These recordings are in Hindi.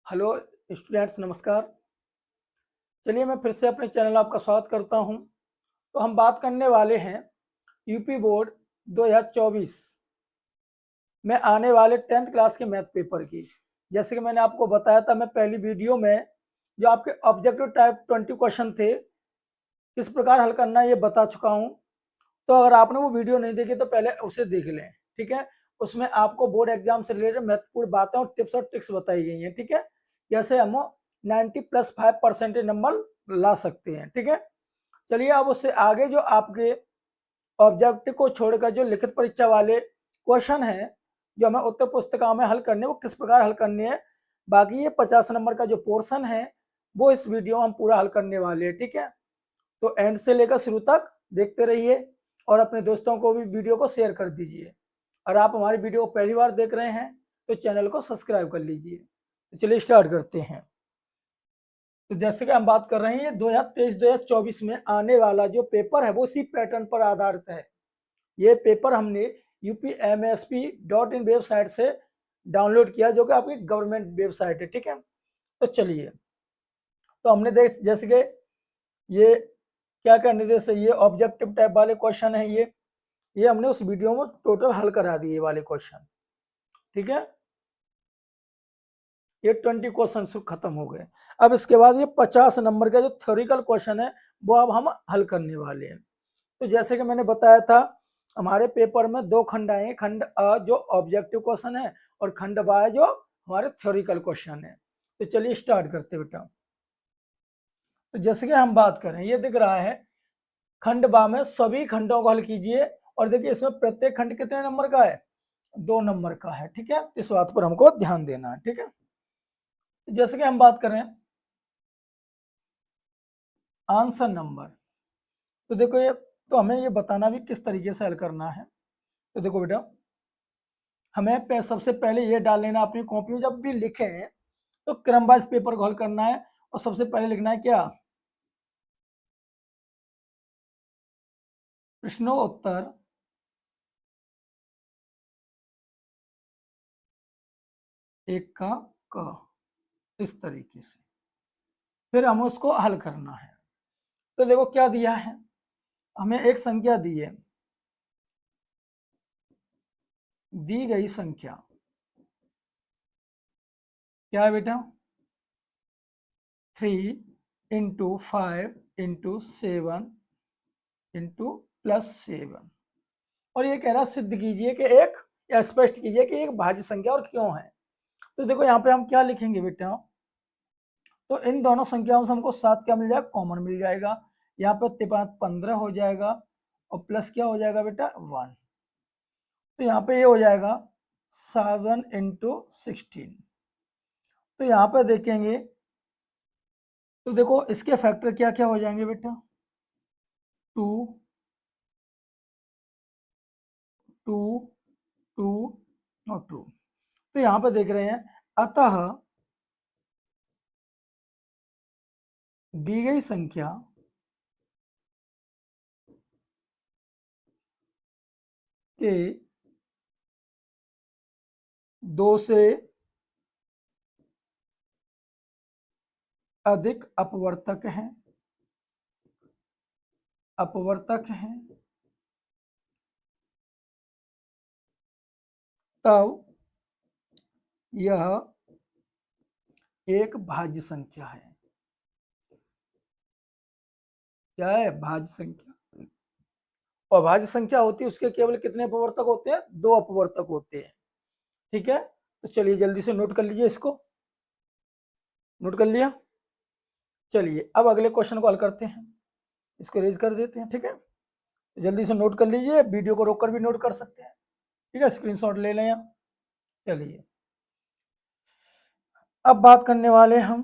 हेलो स्टूडेंट्स, नमस्कार। चलिए मैं फिर से अपने चैनल आपका स्वागत करता हूं। तो हम बात करने वाले हैं यूपी बोर्ड 2024 में आने वाले 10th क्लास के मैथ पेपर की। जैसे कि मैंने आपको बताया था, मैं पहली वीडियो में जो आपके ऑब्जेक्टिव टाइप 20 क्वेश्चन थे किस प्रकार हल करना है ये बता चुका हूं। तो अगर आपने वो वीडियो नहीं देखी तो पहले उसे देख लें, ठीक है। उसमें आपको बोर्ड एग्जाम से रिलेटेड महत्वपूर्ण बातें और टिप्स और ट्रिक्स बताई गई हैं, ठीक है। जैसे हम 90+5% नंबर ला सकते हैं, ठीक है। चलिए अब उससे आगे जो आपके ऑब्जेक्टिव को छोड़कर जो लिखित परीक्षा वाले क्वेश्चन हैं जो हमें उत्तर पुस्तिका में हल करने, वो किस प्रकार हल करने हैं, बाकी ये 50 नंबर का जो पोर्शन है वो इस वीडियो में हम पूरा हल करने वाले हैं, ठीक है। तो एंड से लेकर शुरू तक देखते रहिए और अपने दोस्तों को भी वीडियो को शेयर कर दीजिए। और आप हमारी वीडियो को पहली बार देख रहे हैं तो चैनल को सब्सक्राइब कर लीजिए। तो चलिए स्टार्ट करते हैं। तो जैसे कि हम बात कर रहे हैं 2023-2024 में आने वाला जो पेपर है वो इसी पैटर्न पर आधारित है। ये पेपर हमने upmsp.in वेबसाइट से डाउनलोड किया, जो कि आपकी गवर्नमेंट वेबसाइट है, ठीक है। तो चलिए, तो हमने देख जैसे कि ये क्या क्या निर्देश है, ये ऑब्जेक्टिव टाइप वाले क्वेश्चन है, ये हमने उस वीडियो में टोटल हल करा दिए वाले क्वेश्चन, ठीक है। ये 20 क्वेश्चन खत्म हो गए। अब इसके बाद ये 50 नंबर का जो थ्योरिकल क्वेश्चन है वो अब हम हल करने वाले हैं। तो जैसे कि मैंने बताया था, हमारे पेपर में दो खंड आए, खंड अ जो ऑब्जेक्टिव क्वेश्चन है और खंड वाय जो हमारे थ्योरिकल क्वेश्चन है। तो चलिए स्टार्ट करते हैं बेटा। तो जैसे कि हम बात करें, ये दिख रहा है खंड बा में सभी खंडों को हल कीजिए। और देखिए इसमें प्रत्येक खंड कितने नंबर का है, 2 नंबर का है, ठीक है। इस बात पर हमको ध्यान देना है, ठीक है। जैसे कि हम बात करें आंसर नंबर, तो देखो ये, तो हमें ये बताना भी किस तरीके से हल करना है। तो देखो बेटा, हमें सबसे पहले ये डाल लेना अपनी कॉपी में, जब भी लिखें तो क्रमवाइज पेपर को हल करना है। और सबसे पहले लिखना है क्या, प्रश्नोत्तर एक का क, इस तरीके से फिर हमें उसको हल करना है। तो देखो क्या दिया है, हमें एक संख्या दी है, दी गई संख्या क्या है बेटा, 3 × 5 × 7 + 7। और ये कह रहा सिद्ध कीजिए कि एक, या स्पष्ट कीजिए कि एक भाज्य संख्या और क्यों है। तो देखो यहाँ पे हम क्या लिखेंगे बेटा, तो इन दोनों संख्याओं से हमको 7 क्या मिल जाएगा, कॉमन मिल जाएगा। यहाँ पे 15 हो जाएगा और प्लस क्या हो जाएगा बेटा, 1। तो यहाँ पे ये हो जाएगा 7 × 16। तो यहाँ पे देखेंगे तो देखो इसके फैक्टर क्या क्या हो जाएंगे बेटा, 2 2 2 और 2। तो यहाँ पे देख रहे हैं, अतः दी गई संख्या के 2 से अधिक अपवर्तक हैं, तब यह एक भाज्य संख्या है। क्या है, भाज्य संख्या। और भाज्य संख्या होती है उसके केवल कितने अपवर्तक होते हैं, 2 अपवर्तक होते हैं, ठीक है। तो चलिए जल्दी से नोट कर लीजिए, इसको नोट कर लिया। चलिए अब अगले क्वेश्चन को हल करते हैं, इसको रेज कर देते हैं, ठीक है। जल्दी से नोट कर लीजिए, वीडियो को रोककर भी नोट कर सकते हैं, ठीक है। स्क्रीनशॉट ले लें आप। चलिए अब बात करने वाले हम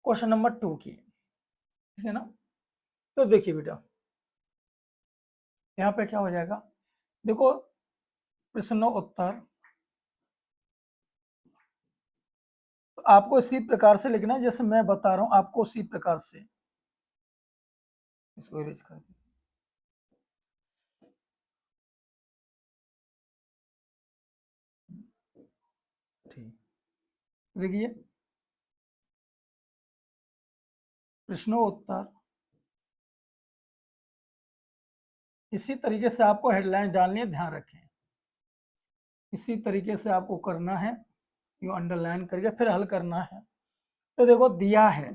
क्वेश्चन नंबर 2 की, ठीक है ना। तो देखिए बेटा, यहाँ पे क्या हो जाएगा, देखो प्रश्न उत्तर, तो आपको इसी प्रकार से लिखना है जैसे मैं बता रहा हूं आपको, उसी प्रकार से। इसको इरेज कर दीजिए। थी। देखिए प्रश्नोत्तर इसी तरीके से आपको हेडलाइन डालनी है, ध्यान रखें। इसी तरीके से आपको करना है, यू अंडरलाइन करके फिर हल करना है। तो देखो दिया है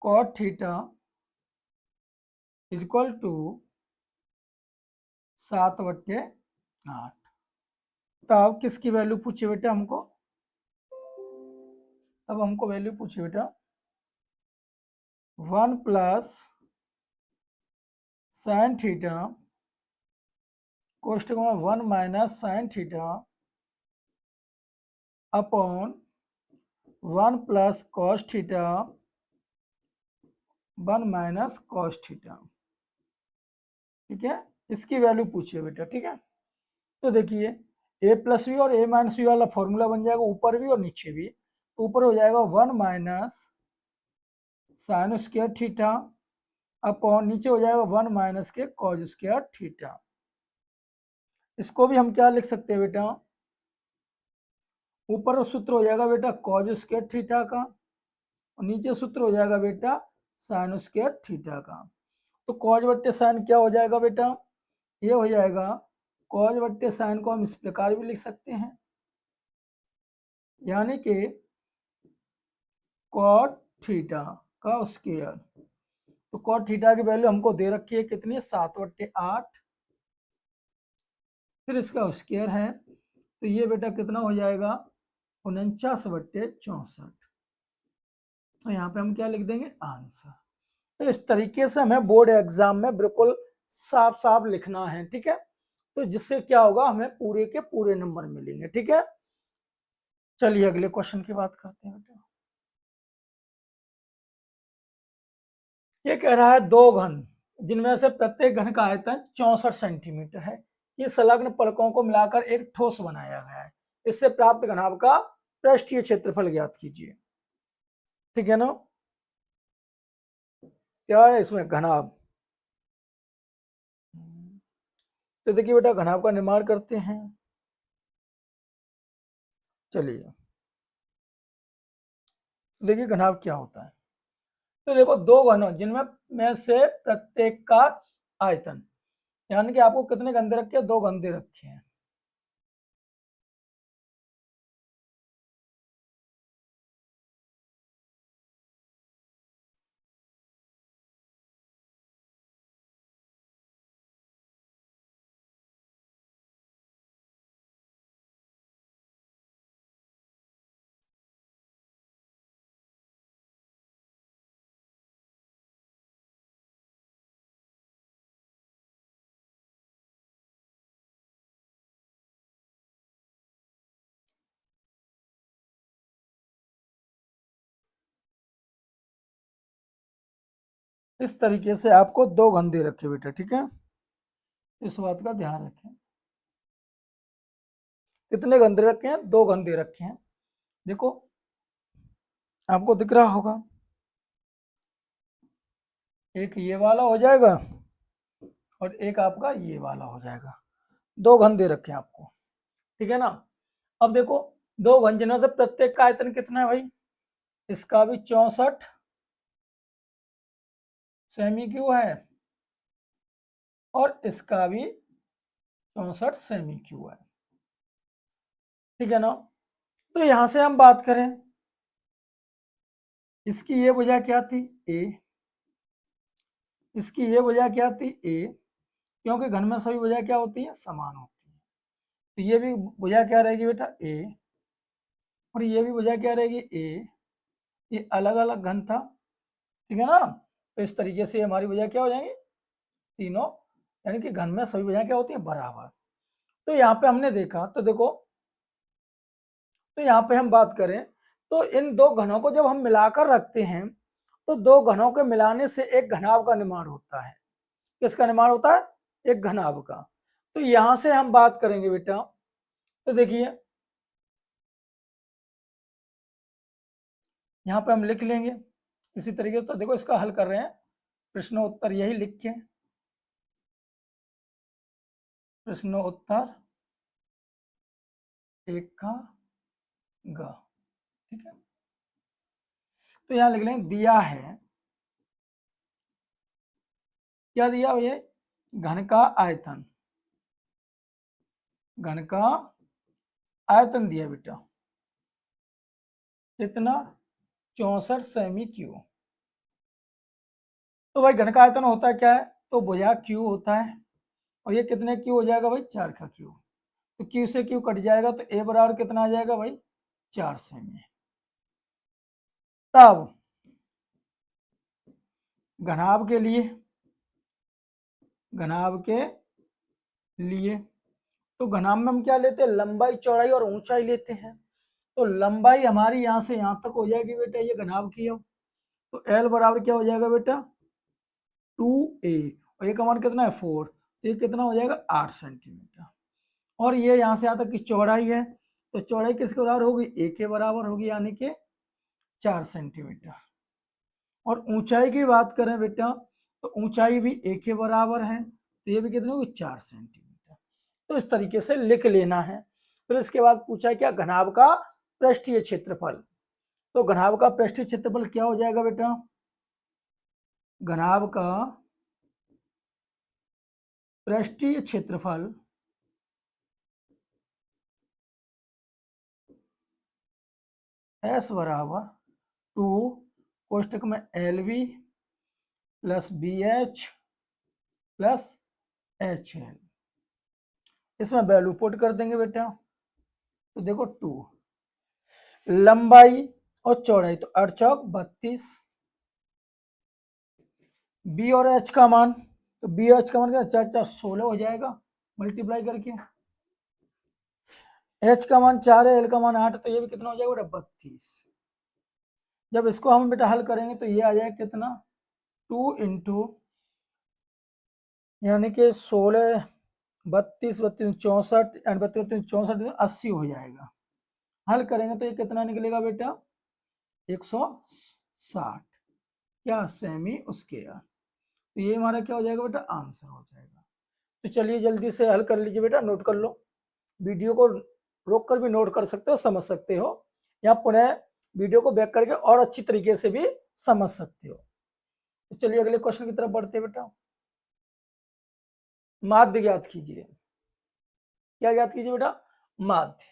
cot थीटा इक्वल टू 7/8। तो अब किसकी वैल्यू पूछे बेटा हमको? अब हमको वैल्यू पूछे बेटा 1 प्लस साइन थीटा कोष्टक में 1 minus sine theta upon 1 plus cos theta 1 minus cos theta. ठीक है, इसकी वैल्यू पूछिए बेटा। ठीक है, तो देखिए a प्लस बी और a माइनस बी वाला फॉर्मूला बन जाएगा, ऊपर भी और नीचे भी। तो ऊपर हो जाएगा 1 minus sine square theta upon नीचे हो जाएगा 1 माइनस के कॉज स्क्वायर थीटा। इसको भी हम क्या लिख सकते हैं बेटा? ऊपर सूत्र हो जाएगा बेटा कॉज स्क्वायर थीटा का और नीचे सूत्र हो जाएगा बेटा साइन स्क्वायर थीटा का। तो कॉज बट्टे साइन क्या हो जाएगा बेटा? ये हो जाएगा कॉज बट्टे साइन को हम इस प्रकार भी लिख सकते हैं, यानी कि कॉट थीटा का स्क्वायर। तो कॉट थीटा की वैल्यू हमको दे रखी है कितनी? 7/8। फिर इसका स्क्वायर है तो ये बेटा कितना हो जाएगा? 49/64। तो यहाँ पे हम क्या लिख देंगे? आंसर। तो इस तरीके से हमें बोर्ड एग्जाम में बिल्कुल साफ साफ लिखना है। ठीक है, तो जिससे क्या होगा, हमें पूरे के पूरे नंबर मिलेंगे। ठीक है, चलिए अगले क्वेश्चन की बात करते हैं बेटा। ये कह रहा है दो घन जिनमें से प्रत्येक घन का आयतन 64 सेंटीमीटर है, ये संलग्न पलकों को मिलाकर एक ठोस बनाया गया है, इससे प्राप्त घनाभ का पृष्ठीय क्षेत्रफल ज्ञात कीजिए। ठीक है ना, क्या है इसमें? घनाभ। तो देखिए बेटा घनाभ का निर्माण करते हैं। चलिए देखिए घनाभ क्या होता है। तो देखो दो घनों जिनमें में से प्रत्येक का आयतन, यानी कि आपको कितने गंदे रखे हैं? 2 गंदे रखे हैं। इस तरीके से आपको 2 गंदे रखे बेटा। ठीक है, इस बात का ध्यान रखें। कितने गंदे रखे हैं? 2 गंदे रखे हैं। देखो आपको दिख रहा होगा, एक ये वाला हो जाएगा और एक आपका ये वाला हो जाएगा। 2 घन दे रखे हैं आपको। ठीक है ना, अब देखो 2 घन जिनों से प्रत्येक का आयतन कितना है भाई? इसका भी 64 सेमी क्यूब है और इसका भी 64 सेमी क्यूब है। ठीक है ना, तो यहां से हम बात करें, इसकी ये भुजा क्या थी? ए। इसकी ये भुजा क्या थी? ए। क्योंकि घन में सभी भुजा क्या होती है? समान होती है। तो ये भी भुजा क्या रहेगी बेटा? ए। और ये भी भुजा क्या रहेगी? ए। ये अलग अलग घन था। ठीक है ना, तो इस तरीके से हमारी भुजा क्या हो जाएंगी? तीनों, यानी कि घन में सभी भुजाएं क्या होती हैं? बराबर। तो यहाँ पे हमने देखा, तो देखो, तो यहाँ पे हम बात करें तो इन 2 घनों को जब हम मिलाकर रखते हैं तो 2 घनों के मिलाने से एक घनाभ का निर्माण होता है। किसका निर्माण होता है? एक घनाभ का। तो यहां से हम बात करेंगे बेटा, तो देखिए यहाँ पे हम लिख लेंगे इसी तरीके से। तो देखो इसका हल कर रहे हैं, प्रश्न उत्तर यही लिख के। प्रश्नोत्तर एक का ग। ठीक है, तो यहां लिख लें दिया है, क्या दिया भैया, घन का आयतन, घन का आयतन दिया बेटा कितना, 64 सेमी क्यू। तो भाई घन का आयतन होता है क्या है, तो भुजा क्यू होता है, और ये कितने क्यू हो जाएगा भाई, 4 का क्यू। तो क्यू से क्यू कट जाएगा, तो ए बराबर कितना आ जाएगा भाई, 4 सेमी। तब घनाभ के लिए, घनाभ के लिए तो घनाभ में हम क्या लेते हैं, लंबाई चौड़ाई और ऊंचाई लेते हैं। तो लंबाई हमारी यहां से यहां तक हो जाएगी बेटा, ये घनाभ की है, तो एल बराबर क्या हो जाएगा बेटा, 2a, और ये का मान कितना है 4, तो ये कितना हो जाएगा 8 सेंटीमीटर। और ये यहाँ से यहाँ तक की चौड़ाई है, तो चौड़ाई किसके बराबर होगी, ए के बराबर होगी, यानी कि 4 सेंटीमीटर। और ऊंचाई की बात करें बेटा, तो ऊंचाई भी ए के बराबर है, तो ये भी कितनी होगी, 4 सेंटीमीटर। तो इस तरीके से लिख लेना है। फिर इसके बाद पूछा है क्या, घनाभ का पृष्ठीय क्षेत्रफल। तो घनाभ का पृष्ठीय क्षेत्रफल क्या हो जाएगा बेटा, घनाभ का पृष्ठीय क्षेत्रफल एस बराबर 2 कोष्टक में L B plus B H plus H L, इसमें वैल्यू पुट कर देंगे बेटा। तो देखो 2 लंबाई और चौड़ाई, तो 8 चौक 32, बी और एच का मान, तो बी एच का मान क्या, 4 4 16 हो जाएगा मल्टीप्लाई करके, एच का मान 4 है, एल का मान 8, तो ये भी कितना हो जाएगा बेटा 32। जब इसको हम बेटा हल करेंगे तो ये आ जाएगा कितना, 2 इंटू यानी कि 16 32 32 64 32 32 64 80 हो जाएगा। हल करेंगे तो ये कितना निकलेगा बेटा, 160 क्या सेमी स्क्वायर। तो ये हमारा क्या हो जाएगा बेटा, आंसर हो जाएगा। तो चलिए जल्दी से हल कर लीजिए बेटा, नोट कर लो, वीडियो को रोक कर भी नोट कर सकते हो, समझ सकते हो, या पुनः वीडियो को बैक करके और अच्छी तरीके से भी समझ सकते हो। तो चलिए अगले क्वेश्चन की तरफ बढ़ते हैं बेटा। माध्य ज्ञात कीजिए, क्या ज्ञात कीजिए बेटा, माध्य।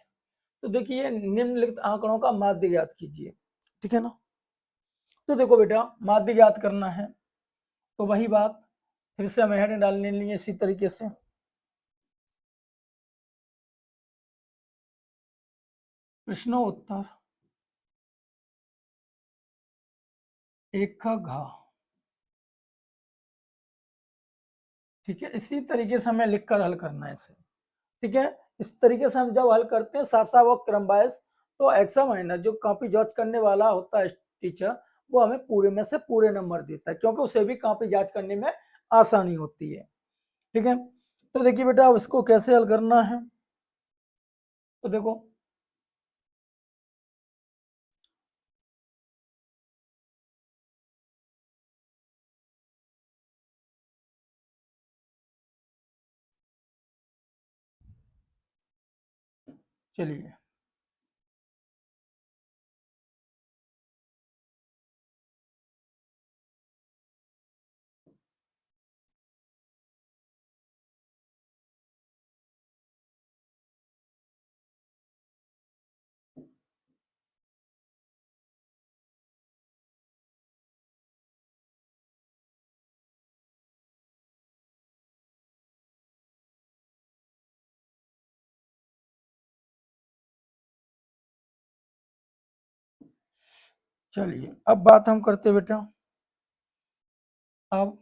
तो देखिए निम्नलिखित आंकड़ों का माध्य ज्ञात कीजिए, ठीक है ना। तो देखो बेटा माध्य ज्ञात करना है, तो वही बात फिर से हमें हेडिंग डालने लिए इसी तरीके से, प्रश्नोत्तर एक का घ। ठीक है, इसी तरीके से हमें लिखकर हल करना है इसे। ठीक है, इस तरीके से हम जब हल करते हैं साफ साफ और क्रम वाइज, तो एग्जामिनर जो कॉपी जांच करने वाला होता है टीचर, वो हमें पूरे में से पूरे नंबर देता है, क्योंकि उसे भी कॉपी जांच करने में आसानी होती है। ठीक है, तो देखिए बेटा अब इसको कैसे हल करना है, तो देखो चलिए, चलिए अब बात हम करते हैं बेटा, अब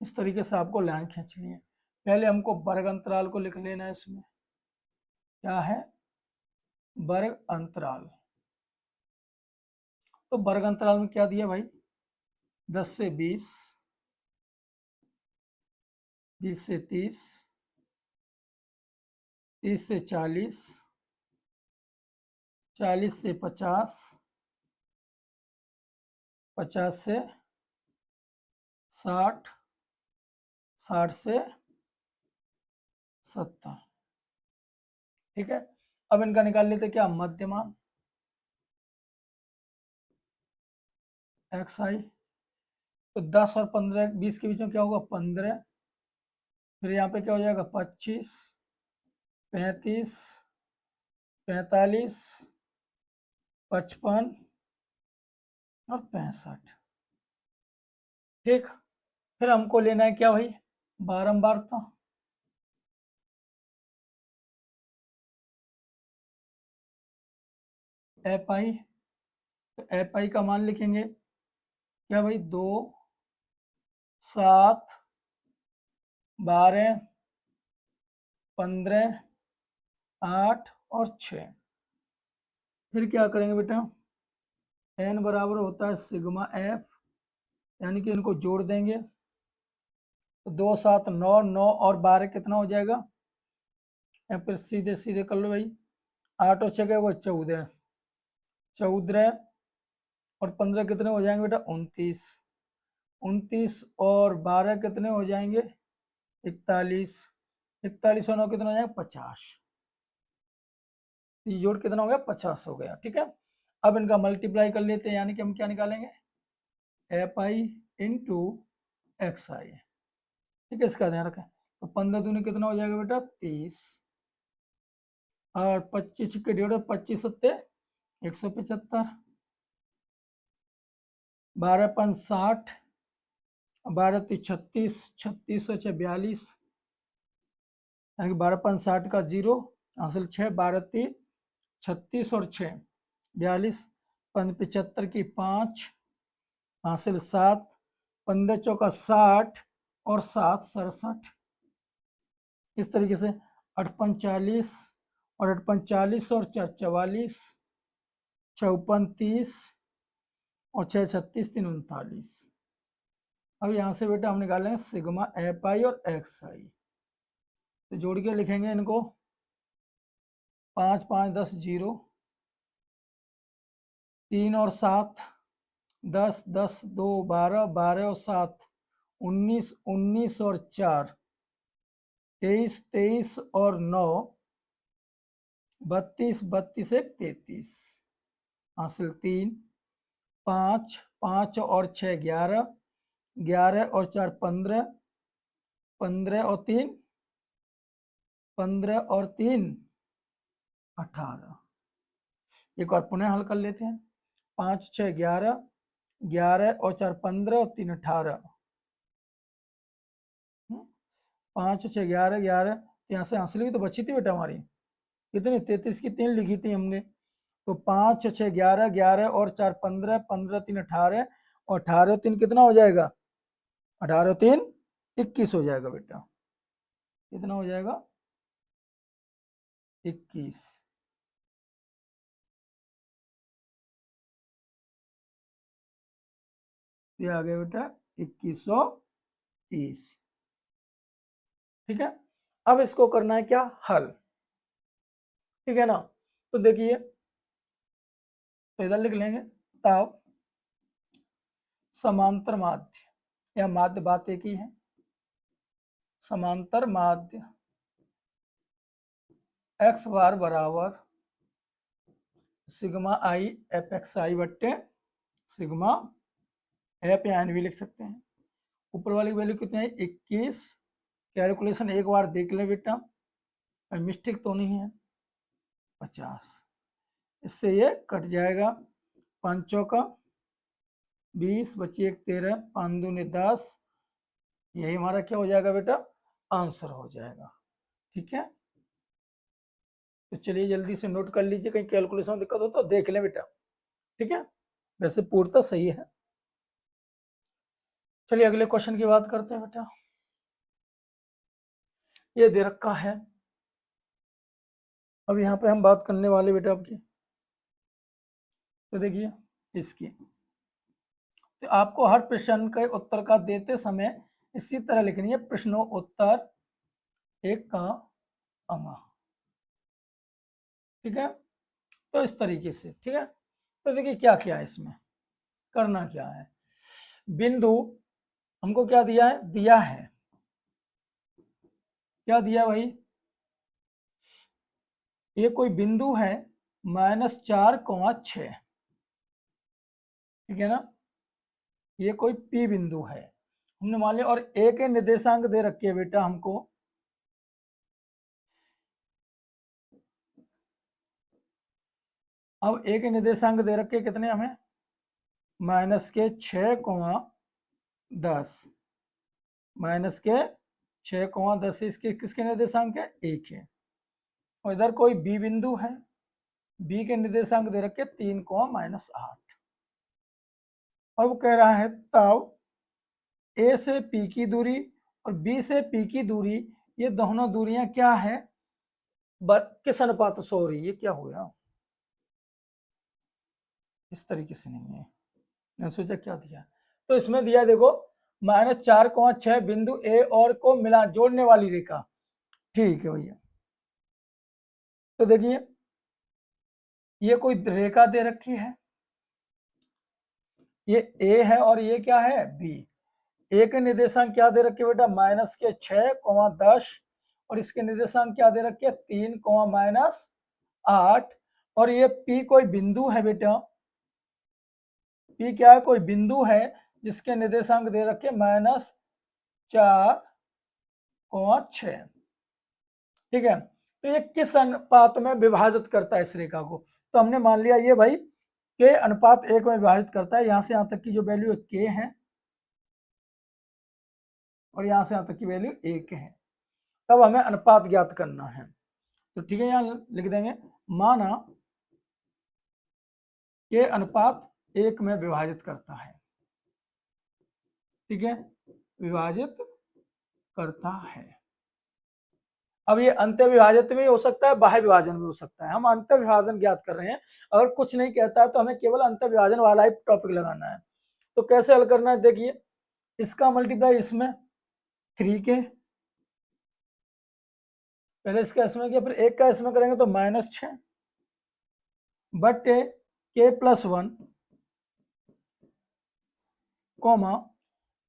इस तरीके से आपको लाइन खींचनी है। पहले हमको वर्ग अंतराल को लिख लेना है, इसमें क्या है, वर्ग अंतराल। तो वर्ग अंतराल में क्या दिया भाई, 10 से 20, 20 से 30, 30 से 40, 40 से 50, 50 से 60, 60 से 70। ठीक है, अब इनका निकाल लेते क्या, मध्यमान एक्स आई। तो 10 और 15 20 के बीच में क्या होगा, 15। फिर यहाँ पे क्या हो जाएगा, 25, 35, 45, 55 और 65। ठीक, फिर हमको लेना है क्या भाई, बारंबारता। एफ आई, तो एफ आई का मान लिखेंगे क्या भाई, 2, 7, 12, 15, 8 और 6। फिर क्या करेंगे बेटा, एन बराबर होता है सिग्मा एफ, यानी कि इनको जोड़ देंगे। तो 2, 7, 9, 9 और 12 कितना हो जाएगा, या फिर सीधे सीधे कर लो भाई, 8 और 6 क्या होगा, 14, 14 और 15 कितने हो जाएंगे बेटा, 29, 29 और 12 कितने हो जाएंगे, 41, 41 और 9 कितना हो जाएगा, 50। ये जोड़ कितना हो गया, 50 हो गया। ठीक है, अब इनका मल्टीप्लाई कर लेते हैं, यानी कि हम क्या निकालेंगे, एफ आई इंटू एक्स आई। ठीक है, इसका ध्यान रखें। तो 15 दूनी कितना हो जाएगा बेटा, 30, और 25 के डेढ़, 25 सत्ते 175, 12 5 60, 12 3 36, 36 और 6 42, यानी कि 12 5 60 का 0 हासिल 6, 12 3 36 और 6 42, 75 की 5 हासिल 7, 15 चौका 60 और 7 67। इस तरीके से 58 40 और 58 40 और 4 44, 54 30 और 6 36 3 39। अब यहाँ से बेटा हम निकालेंगे सिग्मा एफ आई और एक्स आई। तो जोड़ के लिखेंगे इनको, 5 5 10 0, 3 और 7 10, 10 2 12, 12 और 7 19, 19 और 4 23, 23 और 9 32, 32 1 33, हासिल 3, 5 5 और 6 11, 11 और 4 15, 15 और 3 15 और 3 18। एक और पुनः हल कर लेते हैं, 5 6 11, 11 और 4 15 और 3 18। 5 6 11 11, यहाँ से हासिल भी तो बची थी बेटा हमारी, कितनी, 33 की 3 लिखी थी हमने। तो 5 6 11, 11 और 4 15, 15 3 18 और 18 3 कितना हो जाएगा, 18 3 21 हो जाएगा बेटा। कितना हो जाएगा, 21। ये आ गया बेटा 2130। ठीक है, अब इसको करना है क्या, हल। ठीक है ना, तो देखिए, तो इधर लिख लेंगे, तब समांतर माध्य या माध्य बात एक ही है, समांतर माध्य एक्स बार बराबर सिग्मा आई एफ एक्स आई बट्टे सिग्मा एफ, या एन भी लिख सकते हैं। ऊपर वाली वैल्यू कितनी है, 21। कैलकुलेशन एक बार देख ले बेटा, मिस्टेक तो नहीं है, 50। इससे ये कट जाएगा, 5 का 20 बची 1 13, 5 दूनी 10। यही हमारा क्या हो जाएगा बेटा, आंसर हो जाएगा। ठीक है, तो चलिए जल्दी से नोट कर लीजिए, कहीं कैलकुलेशन में दिक्कत हो तो देख लें बेटा। ठीक है, वैसे पूर्णतः सही है। चलिए अगले क्वेश्चन की बात करते हैं बेटा। ये दे रखा है, अब यहाँ पे हम बात करने वाले बेटा आपकी, तो देखिए इसकी, तो आपको हर प्रश्न के उत्तर का देते समय इसी तरह लिखनी है, प्रश्नों उत्तर एक का अमा। ठीक है, तो इस तरीके से। ठीक है, तो देखिए क्या क्या है इसमें, करना क्या है, बिंदु हमको क्या दिया है, दिया है, क्या दिया भाई, ये कोई बिंदु है -4,6, ठीक है ना, ये कोई P बिंदु है हमने मान लिया, और ए के निर्देशांक दे रखे है बेटा हमको, अब ए के निर्देशांक दे रखे कितने हमें, -6,10, -6,10 इसके किसके निर्देशांक है, एक है, और इधर कोई बी बिंदु है, बी के निर्देशांक दे रखे 3,-8, और वो कह रहा है तब ए से पी की दूरी और बी से पी की दूरी, ये दोनों दूरियां क्या है, किस अनुपात, सॉरी ये क्या हो गया, इस तरीके से नहीं है, मैंने सोचा क्या दिया, तो इसमें दिया देखो -4,6 बिंदु ए और को मिला जोड़ने वाली रेखा, ठीक है भैया, तो देखिए ये कोई रेखा दे रखी है, ये ए है और ये क्या है, बी, ए के निर्देशांक क्या दे रखे बेटा, -6,10, और इसके निर्देशांक क्या दे रखे 3,-8, और ये P कोई बिंदु है बेटा, P क्या है, कोई बिंदु है जिसके निर्देशांक दे रखे -4,6, ठीक है, तो ये किस अनुपात में विभाजित करता है इस रेखा को, तो हमने मान लिया ये भाई के अनुपात 1 में विभाजित करता है, यहां से यहां तक की जो वैल्यू के है और यहां से यहां तक की वैल्यू 1 है, तब हमें अनुपात ज्ञात करना है, तो ठीक है यहां लिख देंगे, माना के अनुपात 1 में विभाजित करता है, ठीक है, विभाजित करता है, अब ये अंत्य विभाजित में हो सकता है, बाह्य विभाजन में हो सकता है, हम अंत्य विभाजन ज्ञात कर रहे हैं, अगर कुछ नहीं कहता है तो हमें केवल अंत्य विभाजन वाला ही टॉपिक लगाना है, तो कैसे हल करना है, देखिए इसका मल्टीप्लाई इसमें 3k, पहले इसका इसमें किया, फिर एक का इसमें करेंगे तो -6 बटे k+1 कॉमा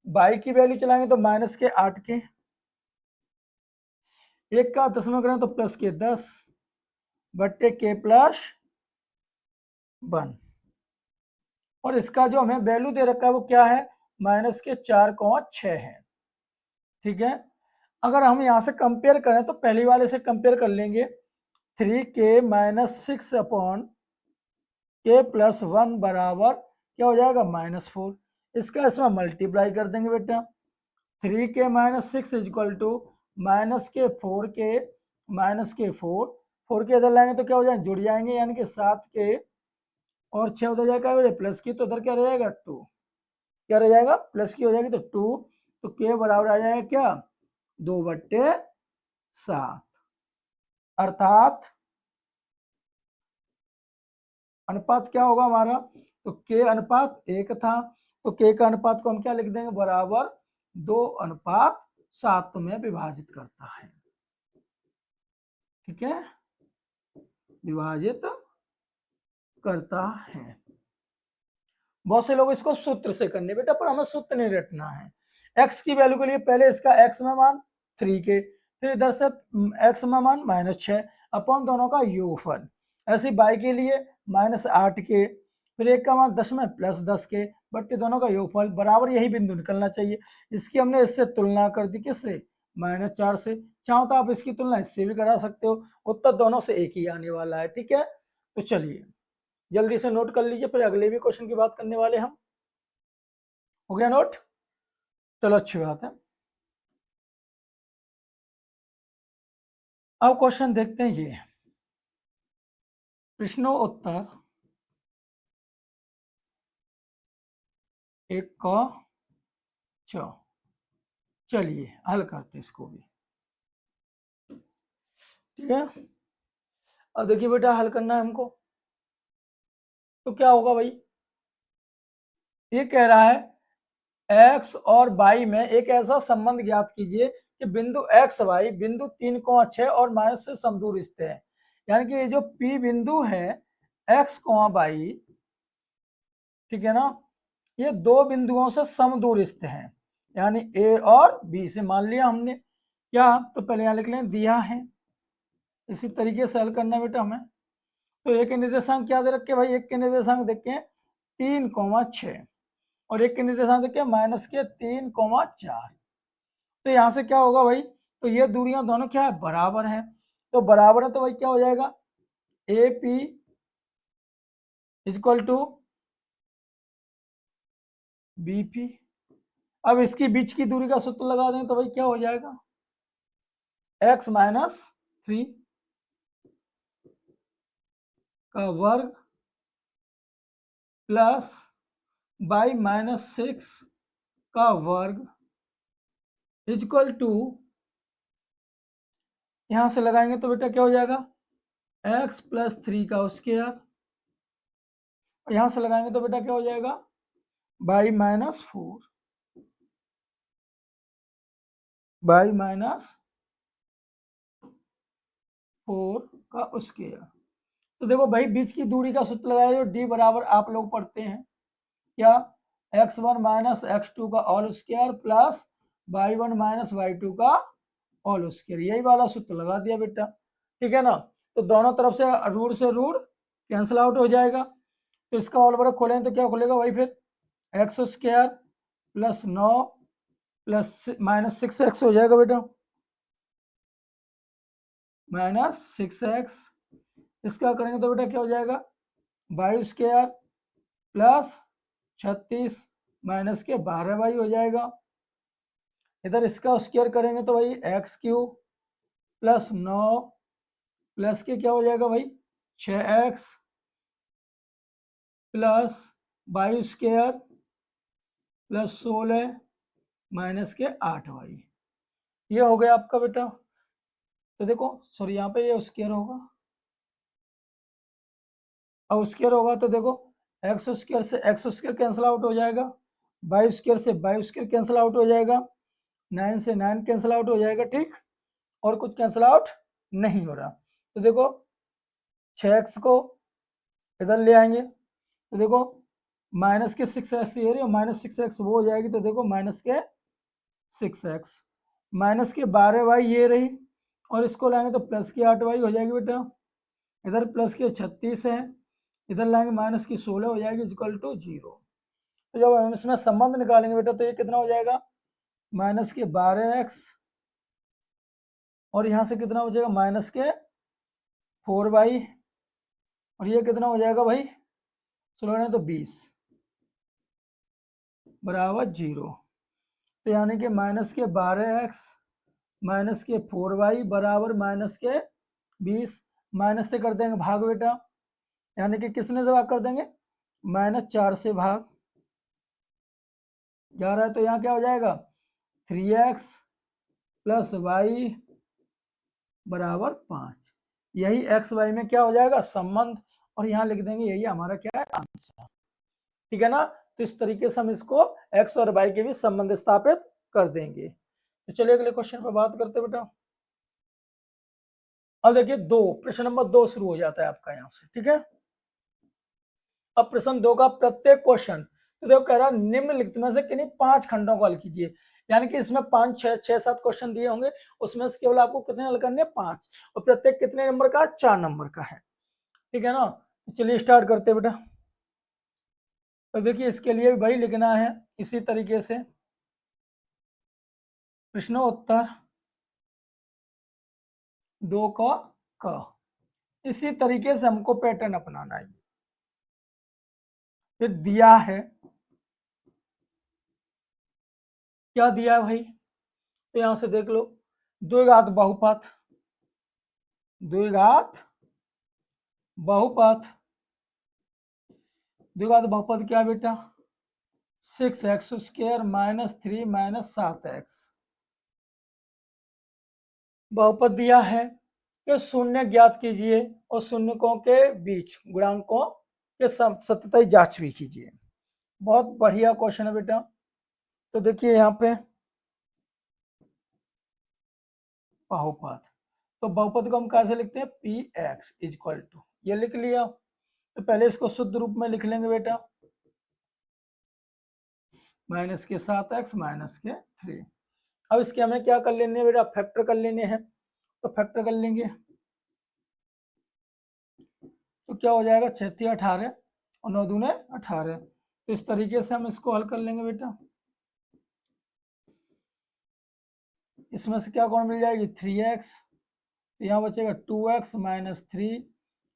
बाई की वैल्यू चलाएंगे तो -8k, एक का दसवां करें तो +10 बट्टे k+1, और इसका जो हमें वैल्यू दे रखा है वो क्या है, -4,6 है, ठीक है, अगर हम यहां से कंपेयर करें तो पहली वाले से कंपेयर कर लेंगे, 3k - 6 अपॉन k+1 बराबर क्या हो जाएगा, -4, इसका इसमें मल्टीप्लाई कर देंगे बेटा, 3k - 6 इक्वल टू -k 4 4 के इधर लाएंगे तो क्या हो जाएगा, जुड़ जाएंगे, यानी कि 7k और 6 उधर जाएगा प्लस की, तो उधर क्या रह जाएगा 2, क्या रह जाएगा, प्लस की हो जाएगी तो 2, तो k बराबर आ जाएगा क्या, 2/7, अर्थात अनुपात क्या होगा हमारा, तो k अनुपात 1 था, तो k का अनुपात को हम क्या लिख देंगे, बराबर 2:7 में विभाजित करता है, ठीक है, विभाजित करता है, बहुत से लोग इसको सूत्र से करने बेटा, पर हमें सूत्र नहीं रटना है, x की वैल्यू के लिए पहले इसका x में मान 3k, फिर इधर से x में मान -6 अपॉन दोनों का योगफल, ऐसे y के लिए -8k, फिर एक का मान 10 में +10k बट्टे दोनों का योगफल बराबर यही बिंदु निकलना चाहिए, इसकी हमने इससे तुलना कर दी, किससे, -4 से, चाहो तो आप इसकी तुलना इससे भी करा सकते हो, उत्तर दोनों से एक ही आने वाला है, ठीक है, तो चलिए जल्दी से नोट कर लीजिए, फिर अगले भी क्वेश्चन की बात करने वाले हम, हो गया नोट, चलो अच्छी बात है, अब क्वेश्चन देखते हैं, ये प्रश्नों उत्तर 1 का 4, चलिए हल करते इसको भी, ठीक है, अब देखिए बेटा हल करना है हमको, तो क्या होगा भाई, ये कह रहा है x और y में एक ऐसा संबंध ज्ञात कीजिए कि बिंदु x y बिंदु 3,6 और माइनस से समदूर स्थित है, यानी कि ये जो P बिंदु है x, y, ठीक है ना, ये दो बिंदुओं से समदूर स्थित हैं, यानी ए और बी से मान लिया हमने क्या, तो पहले यहाँ लिख लें दिया है। इसी तरीके से हल करना है बेटा हमें। तो एक के निर्देशांक क्या दे रखे भाई, एक के निर्देशांक देखे 3,6 और एक के निर्देशांक देखे -3,4। तो यहाँ से क्या होगा भाई, तो ये दूरियां दोनों क्या है, बराबर हैं। तो बराबर है तो भाई क्या हो जाएगा, A P equal to B P. अब इसकी बीच की दूरी का सूत्र लगा दें तो भाई क्या हो जाएगा, x - 3 का वर्ग प्लस y -6 का वर्ग इक्वल टू, यहां से लगाएंगे तो बेटा क्या हो जाएगा, x + 3 का स्क्वायर, और यहां से लगाएंगे तो बेटा क्या हो जाएगा, y - 4 का स्क्वायर। तो देखो भाई बीच की दूरी का सूत्र लगाया जो d बराबर आप लोग पढ़ते हैं क्या, x1 - x2 का whole square plus y1 - y2 का होल स्क्वायर, यही वाला सूत्र लगा दिया बेटा, ठीक है ना। तो दोनों तरफ से रूट कैंसिल आउट हो जाएगा। तो इसका होल वर्ग खोलें तो क्या खुलेगा भाई, फिर x² + 9 + -6x हो जाएगा बेटा, -6x। इसका करेंगे तो बेटा क्या हो जाएगा, y² प्लस 36 -12y हो जाएगा। इधर इसका स्क्वायर करेंगे तो भाई x³ + 9 प्लस के क्या हो जाएगा भाई 6x plus y² plus 16 -8y, ये हो गया आपका बेटा। तो देखो सॉरी यहाँ पे ये स्क्वायर होगा, अब स्क्वायर होगा तो देखो x² से x² कैंसिल आउट हो जाएगा, y² से y² कैंसिल आउट हो जाएगा, 9 से 9 कैंसिल आउट हो जाएगा, ठीक, और कुछ कैंसिल आउट नहीं हो रहा। तो देखो 6x को इधर ले आएंगे तो देखो -6x ये रही, -6x वो हो जाएगी, तो देखो -6x -12y ये रही, और इसको लाएंगे तो +8y हो जाएगी बेटा, इधर +36 है, इधर लाएंगे -16 हो जाएगी इक्वल टू 0। तो जब हम इसमें संबंध निकालेंगे बेटा तो ये कितना हो जाएगा, -12x और यहाँ से कितना हो जाएगा -4y, और ये कितना हो जाएगा भाई, चलो तो 20 बराबर 0। तो यानी कि -12x -4y बराबर -20, माइनस से कर देंगे भाग बेटा, यानी कि किसने से भाग कर देंगे, -4 से भाग जा रहा है, तो यहाँ क्या हो जाएगा 3x + y बराबर 5, यही x y में क्या हो जाएगा संबंध, और यहाँ लिख देंगे यही हमारा क्या है आंसर, ठीक है ना। तो इस तरीके से हम इसको x और y के बीच संबंध स्थापित कर देंगे। तो चलिए अगले क्वेश्चन पर बात करते हैं बेटा। अब देखिए प्रश्न नंबर 2 शुरू हो जाता है आपका यहाँ से, ठीक है। अब प्रश्न 2 का प्रत्येक क्वेश्चन, तो देखो कह रहा है निम्नलिखित में से किन्हीं 5 खंडों को हल कीजिए, यानी कि इसमें 5 6 7 क्वेश्चन दिए होंगे, उसमें से केवल आपको कितने हल करने, 5, और प्रत्येक कितने नंबर का, 4 नंबर का है, ठीक है ना। तो चलिए स्टार्ट करते हैं बेटा। तो देखिए इसके लिए भी भाई लिखना है इसी तरीके से, प्रश्नोत्तर 2 का क, इसी तरीके से हमको पैटर्न अपनाना है। फिर दिया है, क्या दिया है भाई, तो यहां से देख लो, द्विघात बहुपद, द्विघात बहुपद, द्विघात बहुपद क्या बेटा, 6x² -3 -7x, बहुपद दिया है कि शून्य ज्ञात कीजिए और शून्यकों के बीच गुणांकों के सततई जांच भी कीजिए। बहुत बढ़िया क्वेश्चन है बेटा। तो देखिए यहाँ पे बहुपद, तो बहुपद को हम कैसे लिखते हैं, px इक्वल टू, ये लिख लिया। तो पहले इसको शुद्ध रूप में लिख लेंगे बेटा, माइनस के 7x माइनस के 3। अब इसके हमें क्या कर लेने हैं बेटा, फैक्टर कर लेने हैं, तो फैक्टर कर लेंगे तो क्या हो जाएगा, 6 × 18 और 9 दूने 18। तो इस तरीके से हम इसको हल कर लेंगे बेटा। इसमें से क्या कौन मिल जाएगी, 3x, तो यहाँ बचेगा 2x माइनस 3,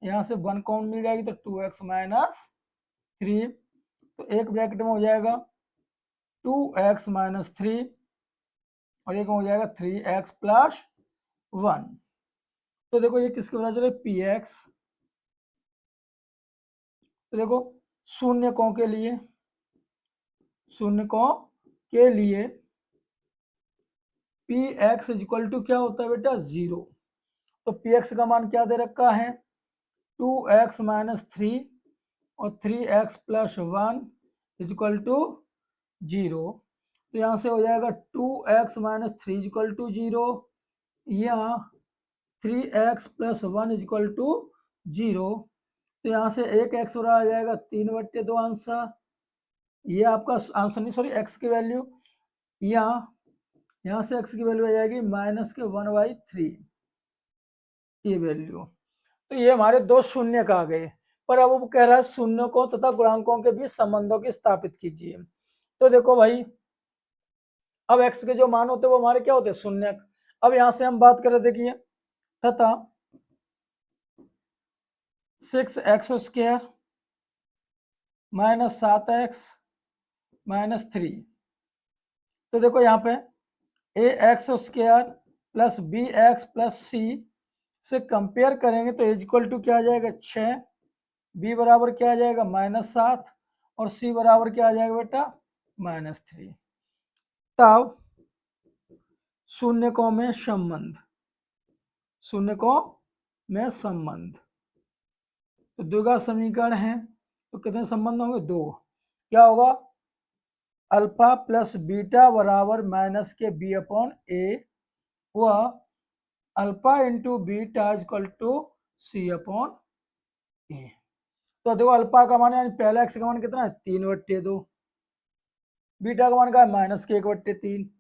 यहाँ से 1 कौन मिल जाएगी, तो 2x माइनस 3, तो एक ब्रैकेट में हो जाएगा 2x माइनस 3 और एक हो जाएगा 3x प्लस 1। तो देखो ये किसके बराबर है, px। तो देखो शून्य कों के लिए, शून्य कों के लिए px इक्वल टू क्या होता है बेटा, 0। तो px का मान क्या दे रखा है, 2x माइनस 3 और 3x प्लस 1 इक्वल टू 0। तो यहाँ से हो जाएगा 2x माइनस 3 इक्वल टू 0 या 3x प्लस 1 इक्वल टू 0। तो यहाँ से एक x आ जाएगा 3/2 आंसर, ये आपका आंसर नहीं, सॉरी x की वैल्यू, या यहाँ से x की वैल्यू आ जाएगी माइनस के 1/3, ये वैल्यू। तो ये हमारे दो शून्य का आ गए। पर अब वो कह रहा है शून्य को तथा गुणांकों के बीच संबंधों की स्थापित कीजिए। तो देखो भाई, अब x के जो मान होते हैं वो हमारे क्या होते हैं, शून्य। अब यहां से हम बात करें, देखिए, तथा 6x² माइनस 7x माइनस 3। तो देखो यहाँ पे ax² plus bx plus c से कंपेयर करेंगे तो इक्वल टू क्या आ जाएगा, 6, b बराबर क्या आ जाएगा, -7 और c बराबर क्या आ जाएगा बेटा, -3। तब शून्य को में संबंध, शून्य को में संबंध, तो द्विघात समीकरण है, तो कितने संबंध होंगे, 2। क्या होगा, अल्फा प्लस बीटा बराबर माइनस के b/a व alpha into beta equal to c/a। तो देखो अल्फा का मान यानी पहला एक्स का मान कितना है, 3/2, बीटा का मान का है -1/3,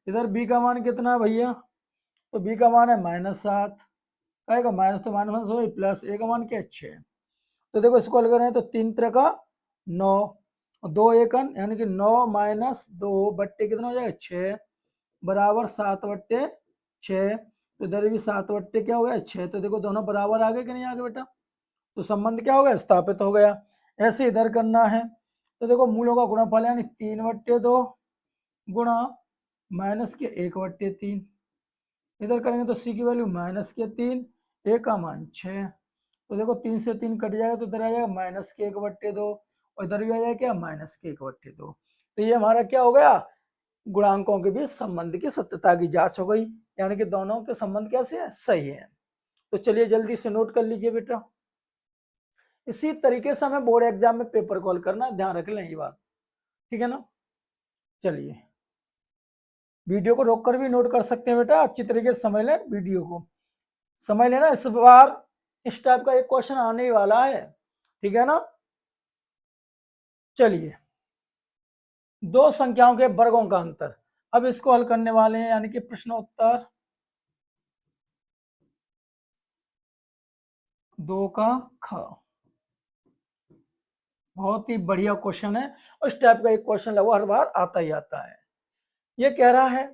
इधर बी का मान कितना है भैया, तो बी का मान है -7, कहेगा माइनस तो माइनस हो, प्लस ए का मान क्या है, 6। तो देखो इसको हल करें तो 3 × 3 = 9 और 2 एकन यानी कि 9 माइनस 2 बट्टे कितना हो जाएगा, 6 बराबर 7/6। तो इधर भी 7/, क्या हो गया, 6। तो देखो दोनों बराबर आ गए कि नहीं आ गए बेटा, तो संबंध क्या हो गया, स्थापित हो गया। ऐसे इधर करना है, तो देखो मूलों का गुणनफल यानी 3/2 गुणा माइनस के 1/3, इधर करेंगे तो सी की वैल्यू -3, ए का मान 6। तो देखो 3 से 3 कट जाएगा, तो इधर आ जाएगा -1/2 और इधर भी आ जाएगा क्या, -1/2। तो ये हमारा क्या हो गया, गुणांकों के बीच संबंध की सत्यता की जांच हो गई, यानी कि दोनों के संबंध कैसे है, सही है। तो चलिए जल्दी से नोट कर लीजिए बेटा। इसी तरीके से हमें बोर्ड एग्जाम में पेपर कॉल करना, ध्यान रख लें ये बात, ठीक है ना। चलिए वीडियो को रोककर भी नोट कर सकते हैं बेटा, अच्छी तरीके से समझ लें वीडियो को, समझ लेना। इस बार इस टाइप का एक क्वेश्चन आने वाला है, ठीक है ना। चलिए, दो संख्याओं के वर्गों का अंतर, अब इसको हल करने वाले हैं, यानी कि प्रश्नोत्तर 2 का ख। बहुत ही बढ़िया क्वेश्चन है और इस टाइप का एक क्वेश्चन लगभग हर बार आता ही आता है। ये कह रहा है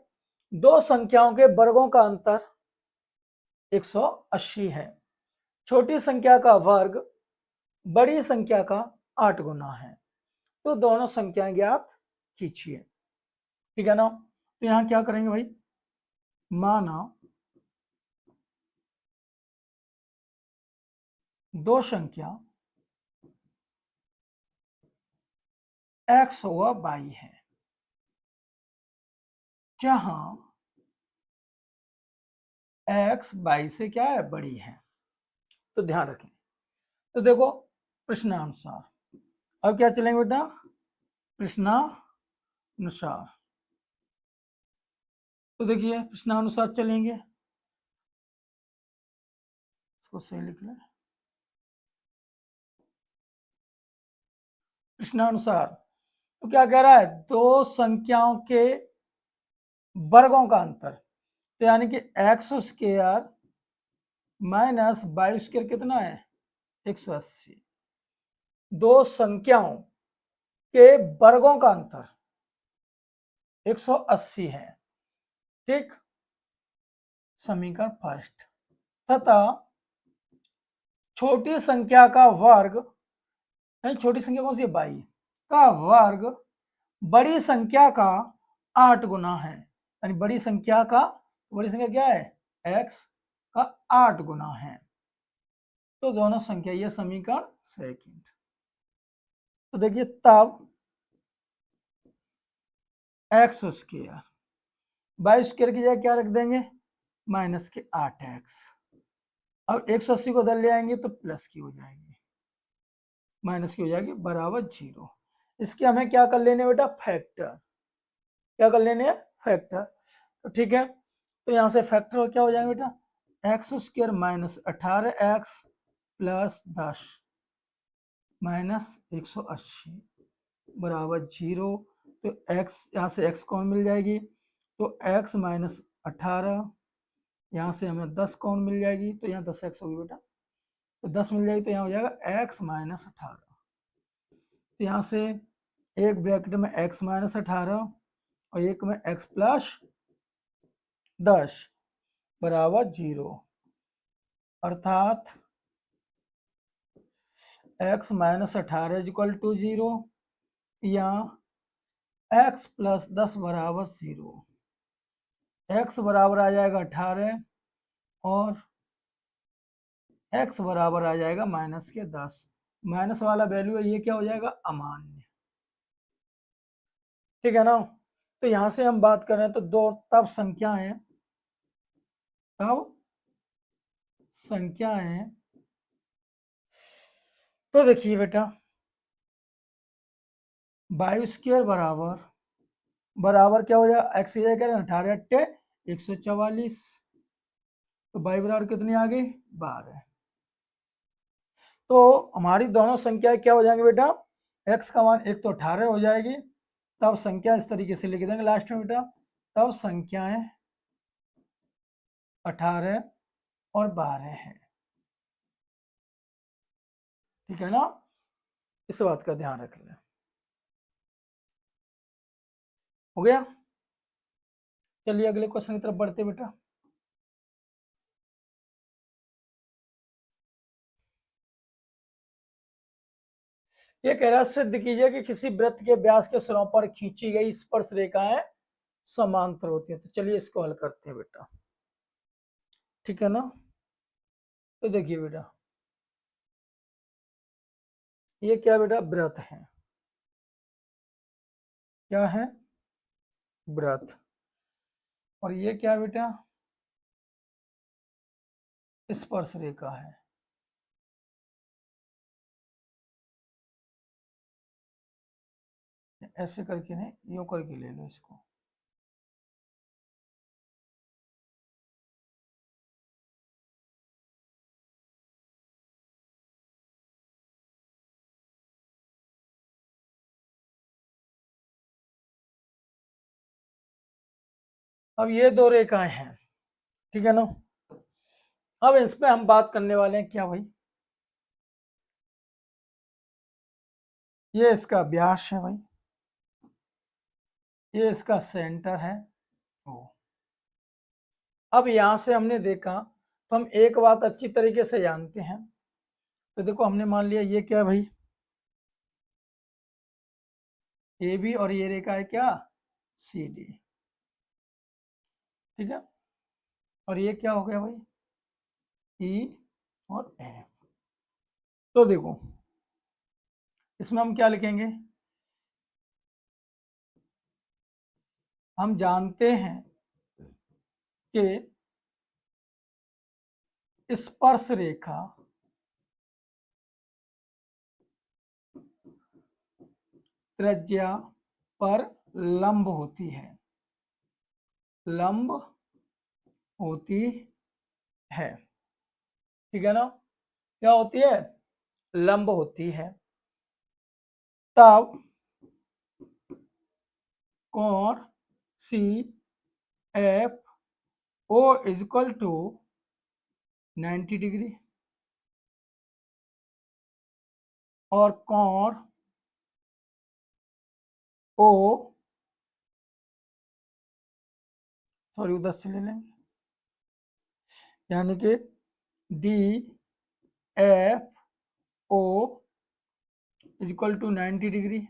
दो संख्याओं के वर्गों का अंतर 180 है, छोटी संख्या का वर्ग बड़ी संख्या का 8 गुना है, तो दोनों संख्याएं ज्ञात कीजिए, ठीक है ना। तो यहां क्या करेंगे भाई, माना दो संख्या x व y है, जहां x y से क्या है, बड़ी है। तो ध्यान रखें, तो देखो प्रश्नानुसार, अब क्या चलेंगे बेटा, प्रश्नानुसार। तो देखिए प्रश्नानुसार चलेंगे, इसको सही लिख लें। प्रश्नानुसार तो क्या कह रहा है, दो संख्याओं के वर्गों का अंतर, तो यानी कि X square minus Y square कितना है 180। दो संख्याओं के वर्गों का अंतर 180 है। ठीक, समीकरण फर्स्ट। तथा छोटी संख्या का वर्ग, छोटी संख्या कौन सी है बाई का वर्ग बड़ी संख्या का 8 गुना है, यानी बड़ी संख्या क्या है x का 8 गुना है। तो दोनों संख्या, ये समीकरण सेकंड। तो देखिए तब एक्स स्क्वायर बाई स्क्वायर की जगह क्या रख देंगे माइनस के 8x। अब 180 को उधर ले आएंगे तो प्लस की हो जाएगी, माइनस की हो जाएगी बराबर 0। इसके हमें क्या कर लेने बेटा फैक्टर, क्या कर लेने हैं फैक्टर। तो ठीक है, तो यहाँ से फैक्टर क्या हो जाएगा बेटा x square minus 18x plus 10 minus 180 बराबर 0। तो x यहाँ से x कौन मिल जाएगी, तो x माइनस 18, यहाँ से हमें 10 कौन मिल जाएगी, तो यहाँ 10x होगी बेटा, तो 10 मिल जाएगी, तो यहाँ हो जाएगा x माइनस 18। तो यहाँ से एक ब्रैकेट में x माइनस 18 और एक में x प्लस 10 बराबर 0, अर्थात x माइनस 18 इक्वल टू 0 या x प्लस 10 बराबर 0। x बराबर आ जाएगा 18 और x बराबर आ जाएगा माइनस के 10। माइनस वाला वैल्यू है, ये क्या हो जाएगा अमान्य। ठीक है ना। तो यहां से हम बात कर रहे हैं तो दो तब संख्याएं, तो देखिए बेटा बाई स्क्वायर बराबर क्या हो जाएगा एक्स की जगह 18 अट्टे 144, तो बाई बराबर कितनी आ गई 12। तो हमारी दोनों संख्याएं क्या हो जाएंगी बेटा, x का मान एक तो 18 हो जाएगी, तब संख्या इस तरीके से लिख देंगे लास्ट में बेटा, तब संख्याएं 18 और 12 है। ठीक है ना, इस बात का ध्यान रख लें। हो गया, चलिए अगले क्वेश्चन की तरफ बढ़ते बेटा। ये कह रहा है सिद्ध कीजिए कि किसी वृत्त के व्यास के सिरों पर खींची गई स्पर्श रेखाएं समांतर होती हैं। तो चलिए इसको हल करते हैं बेटा। ठीक है ना, तो देखिए बेटा ये क्या बेटा वृत्त है, क्या है वृत्त, और ये क्या बेटा स्पर्श रेखा है। ऐसे करके नहीं, यूं करके ले लो इसको। अब ये दो रेखाएं हैं, ठीक है ना। अब इस पे हम बात करने वाले हैं क्या भाई, ये इसका व्यास है भाई, ये इसका सेंटर है ओ। अब यहां से हमने देखा तो हम एक बात अच्छी तरीके से जानते हैं। तो देखो हमने मान लिया ये क्या है भाई ए बी, और ये रेखा है क्या सी डी। ठीक है, और ये क्या हो गया भाई ई और एफ। तो देखो इसमें हम क्या लिखेंगे, हम जानते हैं कि स्पर्श रेखा त्रिज्या पर लंब होती है, लंब होती है। ठीक है ना, क्या होती है लंब होती है। तब कोण C F O is equal to 90 degree और कोण ओ, सॉरी उधर से ले लेंगे, यानी कि D F O is equal to 90 degree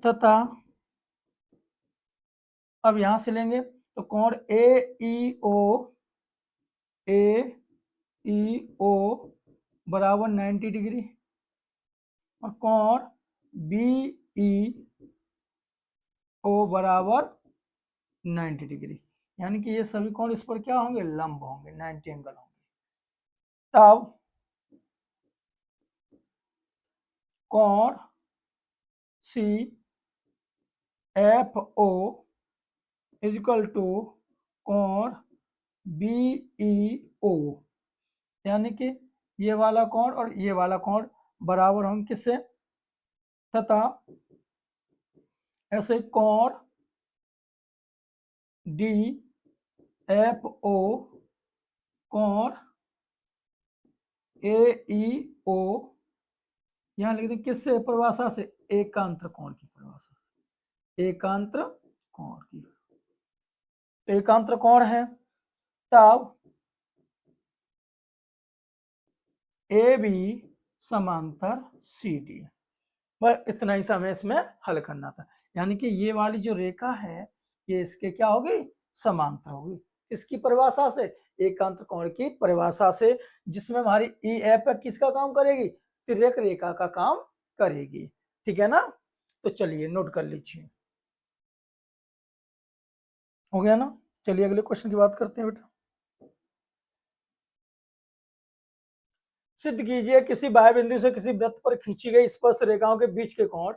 तथा अब यहां से लेंगे तो कोण ए ई ओ बराबर 90 डिग्री और कोण बी ई ओ बराबर 90 डिग्री, यानी कि ये सभी कोण इस पर क्या होंगे, लंब होंगे, 90 एंगल होंगे। तब कोण C F O is equal to कोण बी ई ओ, यानी कि ये वाला कोण और ये वाला कोण बराबर होंगे किससे, तथा ऐसे कोण डी एफ ओ कोण ए ई ओ, यहां लिख दें किससे, परिभाषा से, एकांतर कोण की परिभाषा से, एकांतर कोण की, तो एकांतर कोण है तब ए बी समांतर सी डी, बस इतना ही समय इसमें हल करना था। यानी कि ये वाली जो रेखा है ये इसके क्या होगी, समांतर होगी, इसकी परिभाषा से, एकांतर कोण की परिभाषा से, जिसमें हमारी ई एफ किसका काम करेगी, तिर्यक रेखा का काम करेगी। ठीक है ना, तो चलिए नोट कर लीजिए, हो गया ना। चलिए अगले क्वेश्चन की बात करते हैं बेटा। सिद्ध कीजिए किसी बाह्य बिंदु से किसी वृत्त पर खींची गई स्पर्श रेखाओं के बीच के कोण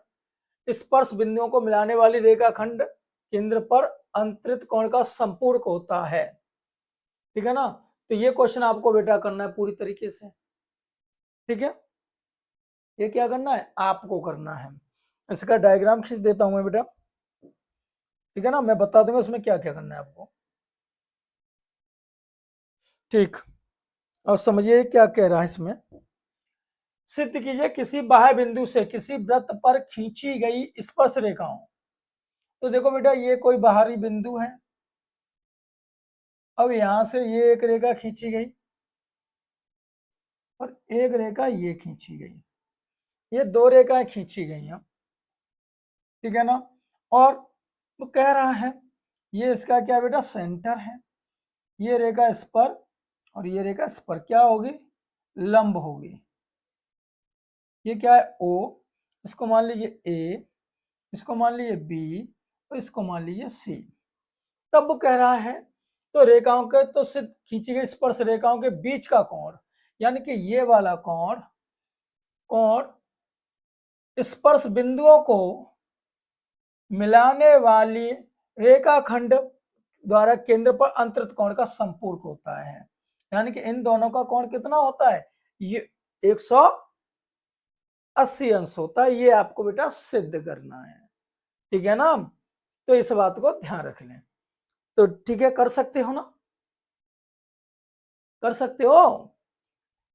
स्पर्श बिंदुओं को मिलाने वाली रेखाखंड केंद्र पर अंतरित कोण का संपूरक होता है। ठीक है ना, तो ये क्वेश्चन आपको बेटा करना है पूरी तरीके से। ठीक है, ये क्या करना है, आपको करना है। इसका डायग्राम खींच देता हूं मैं बेटा। ठीक है ना, मैं बता दूंगा इसमें क्या क्या करना है आपको। ठीक, और समझिए क्या कह रहा है इसमें। सिद्ध कीजिए किसी बाह्य बिंदु से किसी वृत्त पर खींची गई स्पर्श रेखाओं, तो देखो बेटा ये कोई बाहरी बिंदु है, अब यहां से ये एक रेखा खींची गई और एक रेखा ये खींची गई, ये दो रेखाएं खींची गई हैं। ठीक है ना, और तो कह रहा है ये इसका क्या बेटा, सेंटर है, ये रेखा इस पर और ये रेखा इस पर क्या होगी, लंब होगी। ये क्या है, ओ, इसको मान लीजिए ए, इसको मान लीजिए बी और इसको मान लीजिए सी। तब वो कह रहा है तो रेखाओं के तो सिर्फ खींची गई स्पर्श रेखाओं के बीच का कोण, यानी कि ये वाला कोण स्पर्श बिंदुओं को मिलाने वाली रेखाखंड द्वारा केंद्र पर अंतरित कोण का संपूरक होता है। यानी कि इन दोनों का कोण कितना होता है, ये 180 अंश होता है। ये आपको बेटा सिद्ध करना है। ठीक है ना, तो इस बात को ध्यान रख लें। तो ठीक है, कर सकते हो ना, कर सकते हो।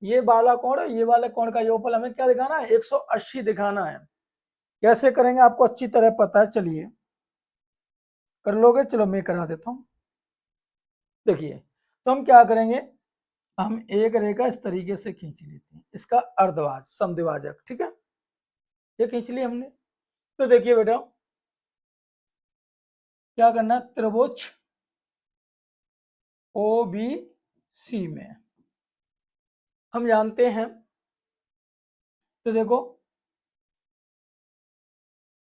ये वाला कोण है, ये वाले कोण का योगफल हमें क्या दिखाना है, 180 दिखाना है। कैसे करेंगे आपको अच्छी तरह पता है, चलिए कर लोगे, चलो मैं करा देता हूं। देखिए तो हम क्या करेंगे, हम एक रेखा इस तरीके से खींच लेते हैं, इसका अर्धभाज समद्विभाजक। ठीक है, ये खींच लिया हमने। तो देखिए बेटा क्या करना है, त्रिभुज ओ बी सी में हम जानते हैं, तो देखो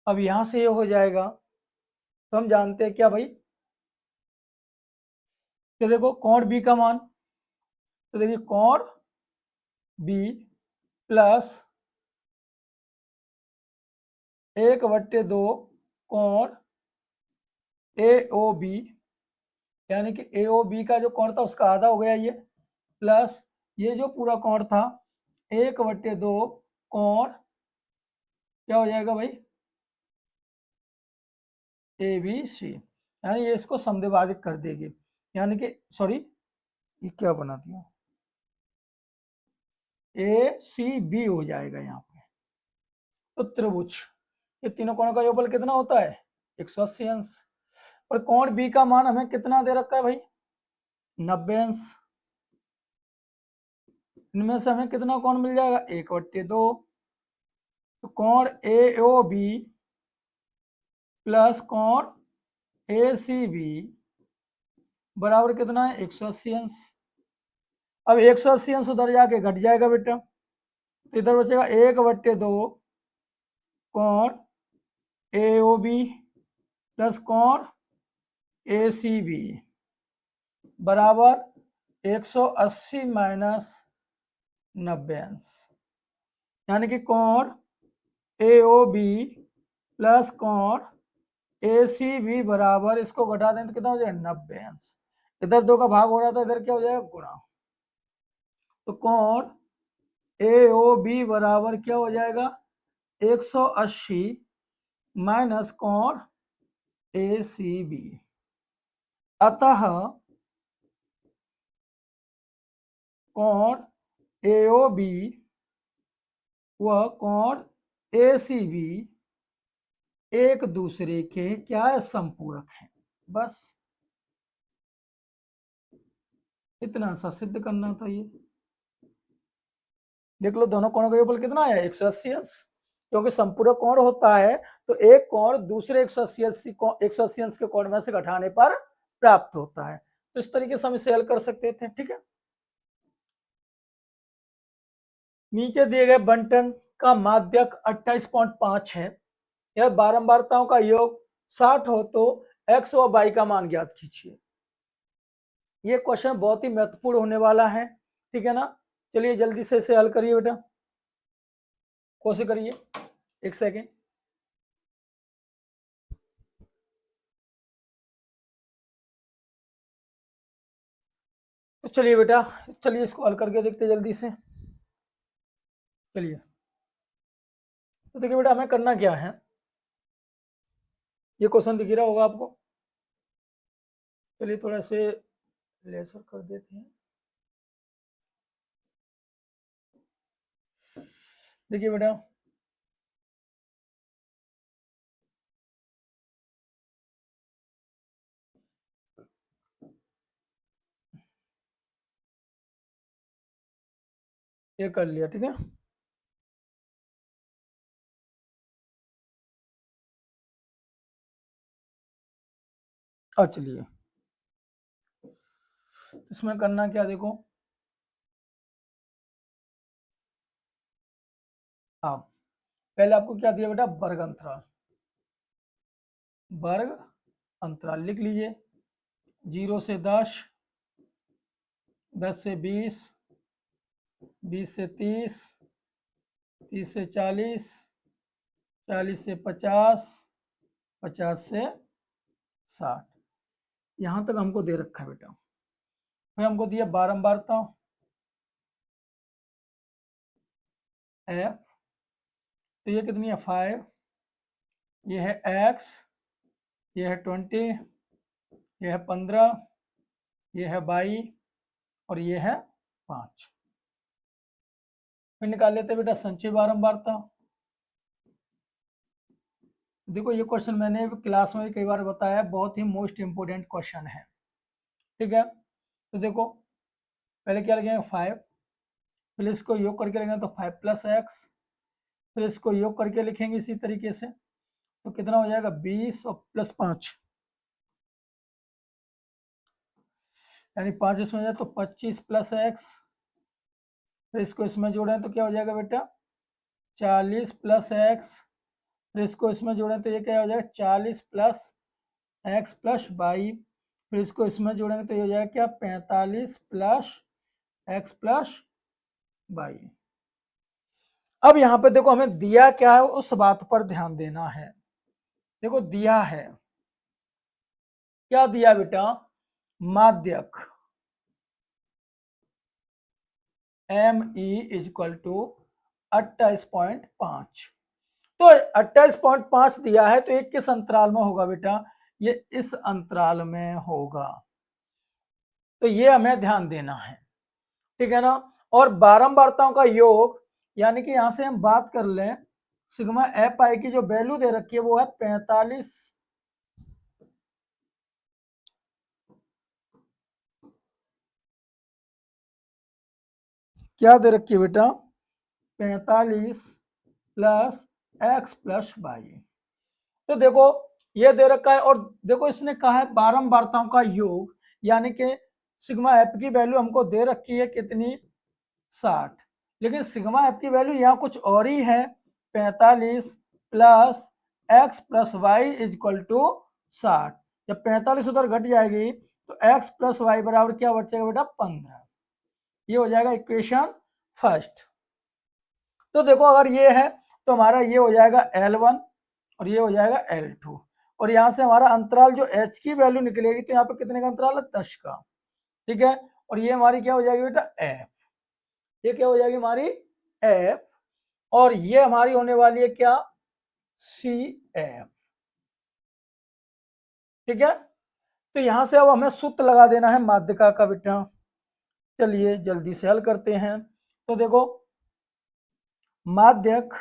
अब यहां से ये हो जाएगा, तो हम जानते हैं क्या भाई, कि देखो कोण बी का मान, तो देखिए कोण बी प्लस 1/2 कोण ए ओ बी, यानी कि ए ओ बी का जो कोण था उसका आधा हो गया ये, प्लस ये जो पूरा कोण था 1/2 कोण क्या हो जाएगा भाई, ए बी सी, यानी ये इसको समद्विभाजित कर देगी, यानी कि सॉरी ये क्या बना दिया, ए सी बी हो जाएगा यहाँ पे। तो त्रिभुज, ये तीनों कोणों का योगफल कितना होता है 180 अंश, और कोण बी का मान हमें कितना दे रखा है भाई 90 अंश। इनमें से हमें कितना कोण मिल जाएगा 1/2। तो कोण ए ओ बी प्लस कोण ए सी बी बराबर कितना है 180 अंश। अब 180 अंश उधर जाके घट जाएगा बेटा, तो इधर बचेगा 1/2 कोण ए ओ बी प्लस कोण ए सी बी बराबर 180 माइनस 90 अंश, यानी कि कोण ए ओ बी प्लस कोण ए सी बी बराबर, इसको घटा दें तो कितना हो जाएगा 90 अंश। इधर 2 का भाग हो रहा था, इधर क्या हो जाएगा गुणा। तो कोण ए ओ बी बराबर क्या हो जाएगा 180 माइनस कोण ए सी बी। अतः कोण ए ओ बी व कोण ए सी बी एक दूसरे के क्या है संपूरक हैं। बस इतना सा सिद्ध करना था। ये देख लो दोनों कोणों का योगफल कितना आया 180 अंश, क्योंकि संपूरक कोण होता है तो एक कोण दूसरे 180 अंश के कोण में से घटाने पर प्राप्त होता है। तो इस तरीके से हम इसे हल कर सकते थे। ठीक है, नीचे दिए गए बंटन का माध्यक 28.5 है, यह बारंबारताओं का योग 60 हो तो x व y का मान ज्ञात कीजिए। ये क्वेश्चन बहुत ही महत्वपूर्ण होने वाला है। ठीक है ना, चलिए जल्दी से इसे हल करिए बेटा, कोशिश करिए, एक सेकेंड। तो चलिए बेटा, चलिए इसको हल करके देखते जल्दी से। चलिए, तो देखिए बेटा हमें करना क्या है, ये क्वेश्चन दिख रहा होगा आपको। चलिए थोड़ा से लेसर कर देते हैं। देखिए बेटा, ये कर लिया। ठीक है, चलिए इसमें करना क्या, देखो हाँ, पहले आपको क्या दिया बेटा वर्ग अंतराल, वर्ग अंतराल लिख लीजिए। 0 से 10, 10 से 20, 20 से 30, 30 से 40, 40 से 50, 50 से 60, यहां तक हमको दे रखा है बेटा। फिर हमको दिया बारंबारता एफ, तो ये कितनी है 5, ये है x, ये है 20, ये है 15, ये है 22 और ये है 5। फिर निकाल लेते बेटा संचय बारंबारता। देखो ये क्वेश्चन मैंने क्लास में कई बार बताया, बहुत ही मोस्ट इंपोर्टेंट क्वेश्चन है। ठीक है, तो देखो पहले क्या लगेगा 5, फिर इसको योग करके लिखेंगे तो 5 + x, फिर इसको योग करके लिखेंगे इसी तरीके से, तो कितना हो जाएगा 20 और +5, यानी 5 इसमें जाए तो 25 + x, फिर इसको इसमें जोड़ें तो क्या हो जाएगा बेटा 40 + x, फिर इसको इसमें जोड़ें तो ये क्या हो जाएगा 40 + x + y, फिर इसको इसमें जोड़ेंगे तो ये हो जाएगा क्या 45 + x + y। अब यहाँ पे देखो हमें दिया क्या है उस बात पर ध्यान देना है। देखो दिया है क्या, दिया बेटा माध्यक ME = 28.5, तो 28.5 दिया है, तो ये किस अंतराल में होगा बेटा? ये इस अंतराल में होगा, तो ये हमें ध्यान देना है, ठीक है ना। और बारंबारताओं का योग, यानी कि यहां से हम बात कर लें, सिग्मा एफ आई की जो वैल्यू दे रखी है वो है 45, क्या दे रखी है बेटा? 45 प्लस एक्स प्लस वाई। तो देखो ये दे रखा है, और देखो इसने कहा है बारंबारताओं का योग, यानी कि सिग्मा एफ की वैल्यू हमको दे रखी है कितनी? 60। लेकिन सिग्मा एफ की वैल्यू यहाँ कुछ और ही है, 45 plus X plus Y is equal to 60। जब 45 उधर घट जाएगी तो एक्स प्लस वाई बराबर क्या बचेगा बेटा? 15। ये हो जाएगा इक्वेशन फर्स्ट। तो देखो अगर ये है तो हमारा ये हो जाएगा L1 और ये हो जाएगा L2, और यहाँ से हमारा अंतराल जो h की वैल्यू निकलेगी, तो यहाँ पे कितने का अंतराल है? 10 का, ठीक है। और ये हमारी क्या हो जाएगी बेटा? f। ये क्या हो जाएगी हमारी? f। और ये हमारी होने वाली है क्या? CF, ठीक है। तो यहां से अब हमें सूत्र लगा देना है माध्यिका का बेटा। चलिए जल्दी से हल करते हैं। तो देखो माध्यक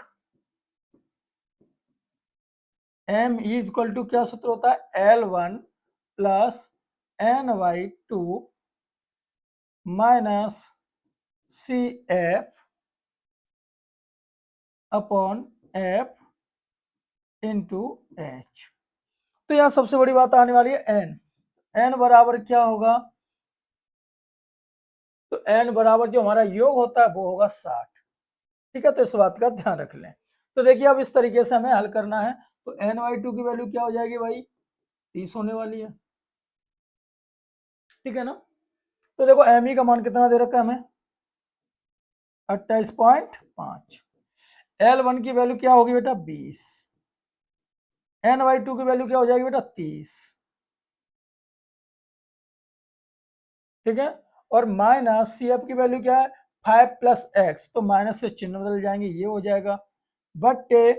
m इज इक्वल टू क्या सूत्र होता है? L1 plus NY2 minus CF upon F into H। तो यहां सबसे बड़ी बात आने वाली है n बराबर क्या होगा? तो n बराबर जो हमारा योग होता है वो होगा 60, ठीक है। तो इस बात का ध्यान रख लें। तो देखिए अब इस तरीके से हमें हल करना है। तो NY2 की वैल्यू क्या हो जाएगी भाई? 30 होने वाली है, ठीक है ना। तो देखो ME का मान कितना दे रखा है हमें? 28.5। L1 की वैल्यू क्या होगी बेटा? 20। NY2 की वैल्यू क्या हो जाएगी बेटा? 30, ठीक है। और माइनस CF की वैल्यू क्या है? 5 प्लस एक्स, तो माइनस से चिन्ह बदल जाएंगे, ये हो जाएगा बट्टे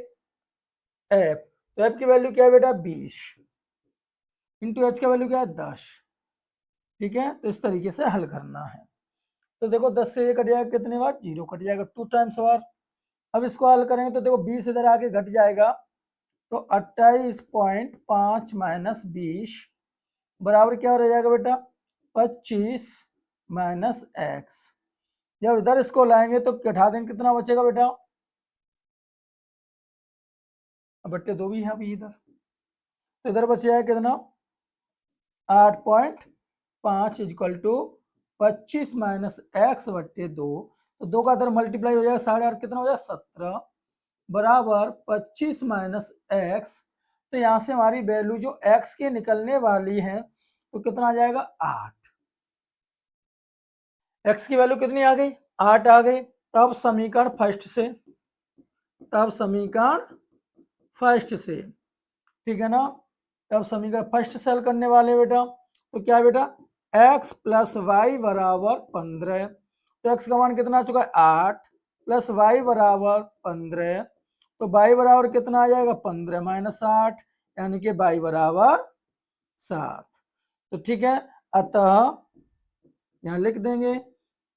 F। तो F की वैल्यू क्या है बेटा? 20 इंटू H का वैल्यू क्या है? 10, ठीक है। तो इस तरीके से हल करना है। तो देखो 10 से ये कट जाएगा, कितने बार? 0 कट जाएगा, 2 टाइम्स बार। अब इसको हल करेंगे तो देखो 20 इधर आके घट जाएगा, तो 28.5 माइनस 20 बराबर क्या रह जाएगा बेटा? 25 माइनस एक्स। जब इधर इसको लाएंगे तो घटा देंगे, कितना बचेगा बेटा? बट्टे 2 भी है अभी इधर, तो इधर बच जाएगा कितना? 8.5 इजक्वल टू 25 माइनस एक्स बट्टे 2। तो 2 का इधर मल्टीप्लाई हो जाएगा, 8.5 कितना हो जाएगा? 17 बराबर 25 माइनस एक्स। तो यहाँ से हमारी वैल्यू जो एक्स के निकलने वाली है तो कितना आ जाएगा? 8। एक्स की वैल्यू कितनी आ गई? 8 आ गई। तब समीकरण फर्स्ट से, ठीक है ना। तब समीकरण फर्स्ट से हल करने वाले बेटा, तो क्या है बेटा? x प्लस वाई बराबर 15। तो x का मान कितना आ चुका है? 8 प्लस वाई बराबर 15। तो y बराबर कितना आ जाएगा? 15 माइनस 8, यानी कि y बराबर 7। तो ठीक है, अतः यहाँ लिख देंगे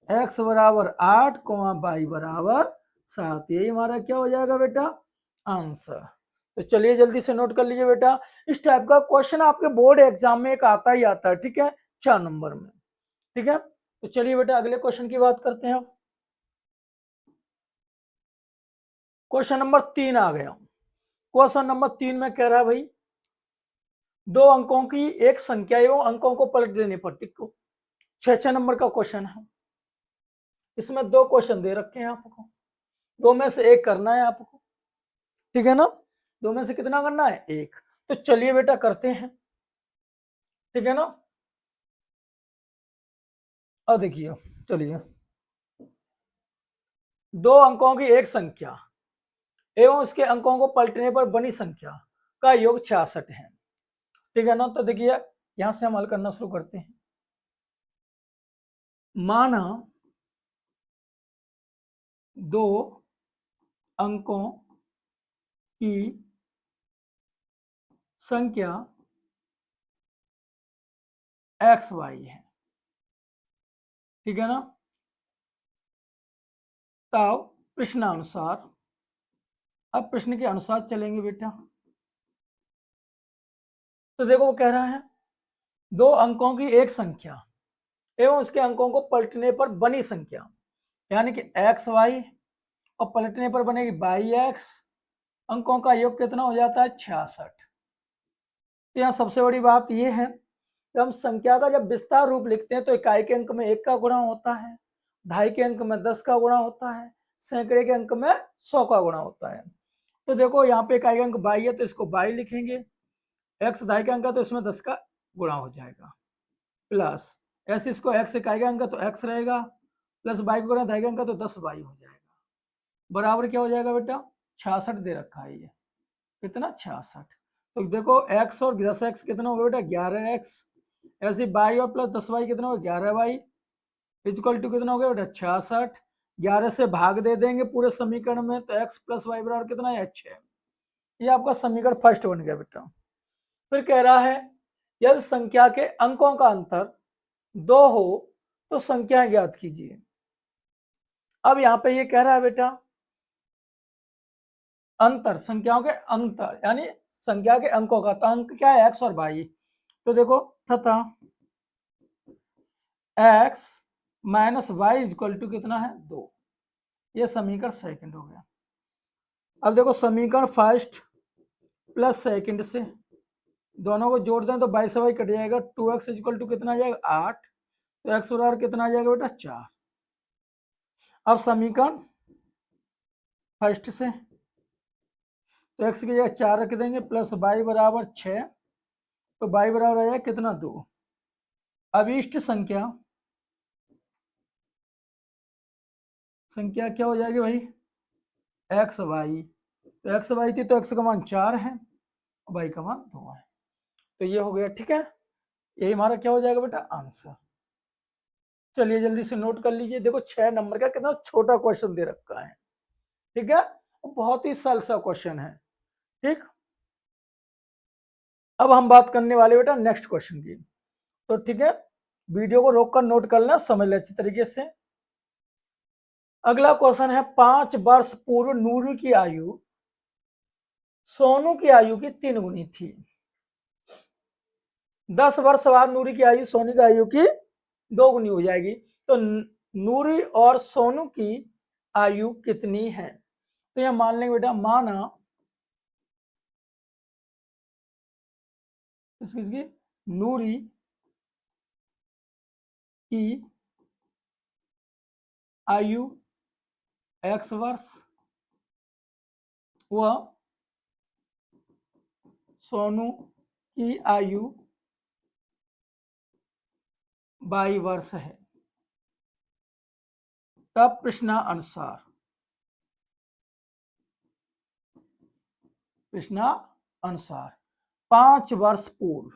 x बराबर 8 y बराबर 7। यही हमारा क्या हो जाएगा बेटा? आंसर। तो चलिए जल्दी से नोट कर लीजिए बेटा, इस टाइप का क्वेश्चन आपके बोर्ड एग्जाम में एक आता ही आता है, ठीक है, 4 नंबर में, ठीक है। तो चलिए बेटा अगले क्वेश्चन की बात करते हैं। क्वेश्चन नंबर 3 आ गया। क्वेश्चन नंबर 3 में कह रहा है भाई, 2 अंकों की एक संख्या एवं अंकों को पलट देने पर, ठीक को 6 नंबर का क्वेश्चन है। इसमें 2 क्वेश्चन दे रखे हैं आपको, 2 में से एक करना है आपको, ठीक है ना। 2 में से कितना करना है? एक। तो चलिए बेटा करते हैं, ठीक है ना। अब देखिए, चलिए, 2 अंकों की एक संख्या एवं उसके अंकों को पलटने पर बनी संख्या का योग 66 है, ठीक है ना। तो देखिए यहां से हम हल करना शुरू करते हैं। माना 2 अंकों की संख्या एक्स वाई है, ठीक है ना। तब प्रश्नानुसार, अब प्रश्न के अनुसार चलेंगे बेटा। तो देखो वो कह रहा है दो अंकों की एक संख्या एवं उसके अंकों को पलटने पर बनी संख्या, यानी कि एक्स वाई और पलटने पर बनेगी बाई एक्स, अंकों का योग कितना हो जाता है 66। तो यहाँ सबसे बड़ी बात यह है कि हम संख्या का जब विस्तार रूप लिखते हैं तो इकाई के अंक में 1 का गुणा होता है, दहाई के अंक में 10 का गुणा होता है, सैकड़े के अंक में 100 का गुणा होता है। तो देखो यहाँ पे इकाई का अंक 22 है तो इसको 22 लिखेंगे, एक्स दहाई का अंक है तो इसमें 10 का गुणा हो जाएगा, प्लस ऐसे इसको एक्स इकाई का अंक तो एक्स रहेगा, प्लस बाई को गुणा दहाई का अंक तो 10 बाई हो जाएगा, बराबर क्या हो जाएगा बेटा 66 दे रखा है ये, कितना 66। तो देखो x और 10x कितना होगा बेटा 11x, ऐसे बाई और प्लस 10 बाई कितना होगा 11 बाई, इक्वल टू कितना हो गया बेटा 66। 11 से भाग दे देंगे पूरे समीकरण में तो x प्लस वाई बराबर कितना है 6। ये आपका समीकरण फर्स्ट बन गया बेटा। फिर कह रहा है यदि संख्या के अंकों का अंतर 2 हो तो संख्याएं ज्ञात कीजिए। अब यहाँ पे ये कह रहा है बेटा अंतर, संख्याओं के अंतर यानी संख्या के अंकों का, तो अंक क्या है x और y। तो देखो तथा x minus Y equal to कितना है 2, ये समीकरण सेकंड हो गया। अब देखो समीकरण फर्स्ट प्लस सेकंड से दोनों को जोड़ दें तो 22 से y कट जाएगा, 2x इक्वल टू कितना आ जाएगा 8, तो x बराबर कितना आ जाएगा बेटा 4। अब समीकरण फर्स्ट से तो x की जगह 4 रख देंगे, प्लस y बराबर 6, तो y बराबर आ जाएगा कितना 2। अब इष्ट संख्या क्या हो जाएगी भाई एक्स वाई, तो एक्स वाई थी तो एक्स का मान 4 है, वाई का मान 2 है, तो ये हो गया, ठीक है। यही हमारा क्या हो जाएगा बेटा आंसर। चलिए जल्दी से नोट कर लीजिए, देखो 6 नंबर का कितना छोटा क्वेश्चन दे रखा है, ठीक है, बहुत ही सरल सा क्वेश्चन है, ठीक। अब हम बात करने वाले बेटा नेक्स्ट क्वेश्चन की, तो ठीक है वीडियो को रोक कर नोट कर लेना, समझ ले अच्छी तरीके से। अगला क्वेश्चन है 5 वर्ष पूर्व नूरू की आयु सोनू की आयु की 3 गुनी थी, 10 वर्ष बाद नूरी की आयु सोनू की आयु की 2 गुनी हो जाएगी, तो नूरी और सोनू की आयु कितनी है। तो यह मान लेंगे बेटा, माना किसकी नूरी की आयु x वर्ष व सोनू की आयु y वर्ष है, तब प्रश्नानुसार 5 वर्ष पूर्व,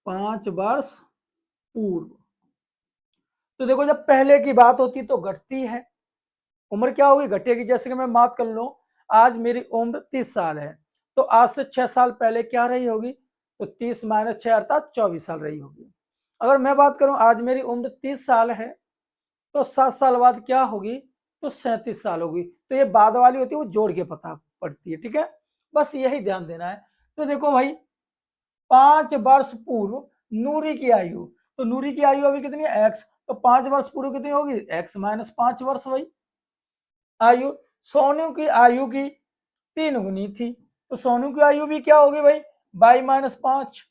5 वर्ष पूर्व, तो देखो जब पहले की बात होती तो घटती है, उम्र क्या होगी घटेगी। जैसे कि मैं बात कर लूं आज मेरी उम्र 30 साल है, तो आज से 6 साल पहले क्या रही होगी, तो 30 माइनस 6 अर्थात 24 साल रही होगी। अगर मैं बात करूं आज मेरी उम्र 30 साल है तो 7 साल बाद क्या होगी, तो 37 साल होगी। तो ये बाद वाली होती है वो जोड़ के पता पड़ती है, ठीक है, बस यही ध्यान देना है। तो देखो भाई 5 वर्ष पूर्व नूरी की आयु, तो नूरी की आयु अभी कितनी है x, तो 5 वर्ष पूर्व कितनी होगी x माइनस 5 वर्ष भाई। आयु सोनू की आयु की 3 गुनी थी, तो सोनू की आयु भी क्या होगी भाई बाई माइनस 5,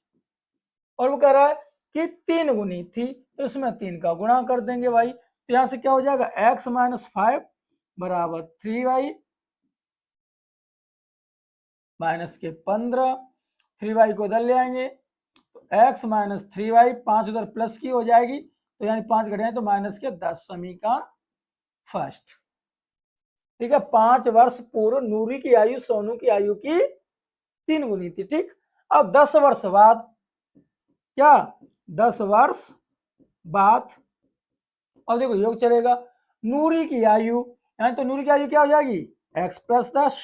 और वो कह रहा है कि 3 गुनी थी तो इसमें 3 का गुणा कर देंगे भाई, तो यहां से क्या हो जाएगा x माइनस 5 बराबर 3y माइनस के 15, 3y को उधर ले आएंगे तो x माइनस 3y 5 उधर प्लस की हो जाएगी, तो यानी 5 घटे तो माइनस के 10, समीकरण फर्स्ट, ठीक है। 5 वर्ष पूर्व नूरी की आयु सोनू की आयु की 3 गुनी थी, ठीक। अब 10 वर्ष बाद क्या, 10 वर्ष बाद, और देखो योग चलेगा नूरी की आयु, यानी तो नूरी की आयु क्या हो जाएगी x प्लस 10,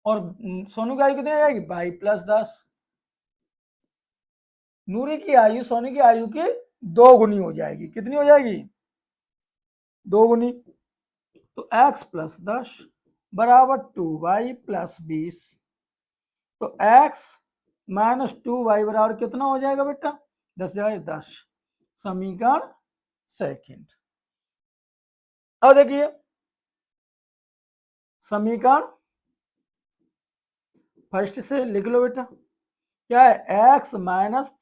और सोनू की आयु कितनी हो जाएगी 22+10। नूरी की आयु सोनू की आयु की 2 गुनी हो जाएगी। कितनी हो जाएगी 2 गुनी। तो x+10 बराबर 2y+20। तो x - 2y बराबर कितना हो जाएगा बेटा 10 समीकरण सेकंड। अब देखिए समीकरण फर्स्ट से लिख लो बेटा, क्या है x -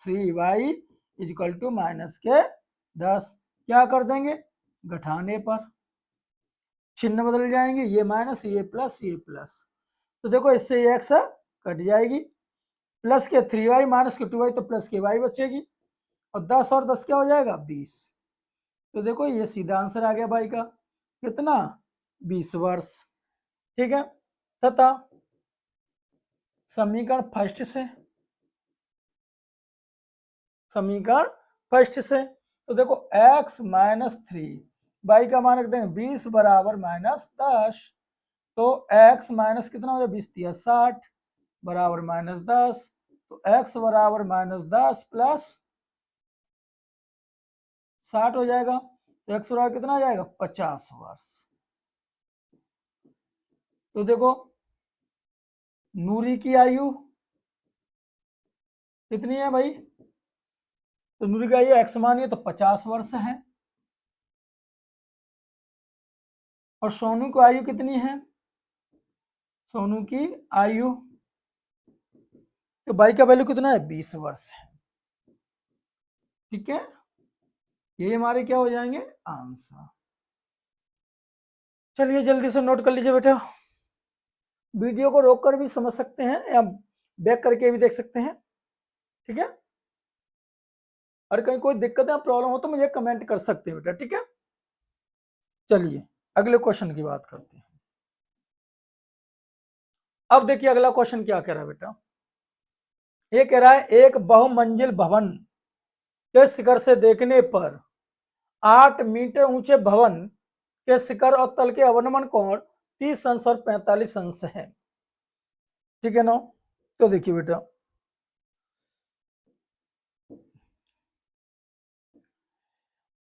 3y = -10। क्या कर देंगे घटाने पर चिन्ह बदल जाएंगे, ये माइनस ये प्लस ये प्लस। तो देखो इससे ये x कट जाएगी, प्लस के 3y माइनस के 2y तो प्लस के y बचेगी, और 10 और 10 क्या हो जाएगा 20। तो देखो ये सीधा आंसर आ गया भाई का, कितना 20 वर्ष। ठीक है, तथा समीकरण फर्स्ट से तो देखो x - 3y का मान रख देंगे 20 बराबर -10। तो x माइनस कितना हो जाए 20 × 60 बराबर -10। तो x बराबर -10 प्लस 60 हो जाएगा। तो x बराबर कितना आ जाएगा 50 वर्ष। तो देखो नूरी की आयु कितनी है भाई, तो नूरी की आयु x मानिए तो 50 वर्ष है, और सोनू की आयु कितनी है, सोनू की आयु तो बाई का वैल्यू कितना है 20 वर्ष है। ठीक है, ये हमारे क्या हो जाएंगे आंसर। चलिए जल्दी से नोट कर लीजिए बेटा, वीडियो को रोककर भी समझ सकते हैं या बैक करके भी देख सकते हैं। ठीक है, और कहीं कोई दिक्कत या प्रॉब्लम हो तो मुझे कमेंट कर सकते हैं बेटा। ठीक है, चलिए अगले क्वेश्चन की बात करते हैं। अब देखिए अगला क्वेश्चन क्या कह रहा है बेटा, ये कह रहा है एक बहुमंजिल भवन के शिखर से देखने पर 8 मीटर ऊंचे भवन के शिखर और तल के अवनमन कोण 30 अंश और 45 अंश है। ठीक है ना, तो देखिए बेटा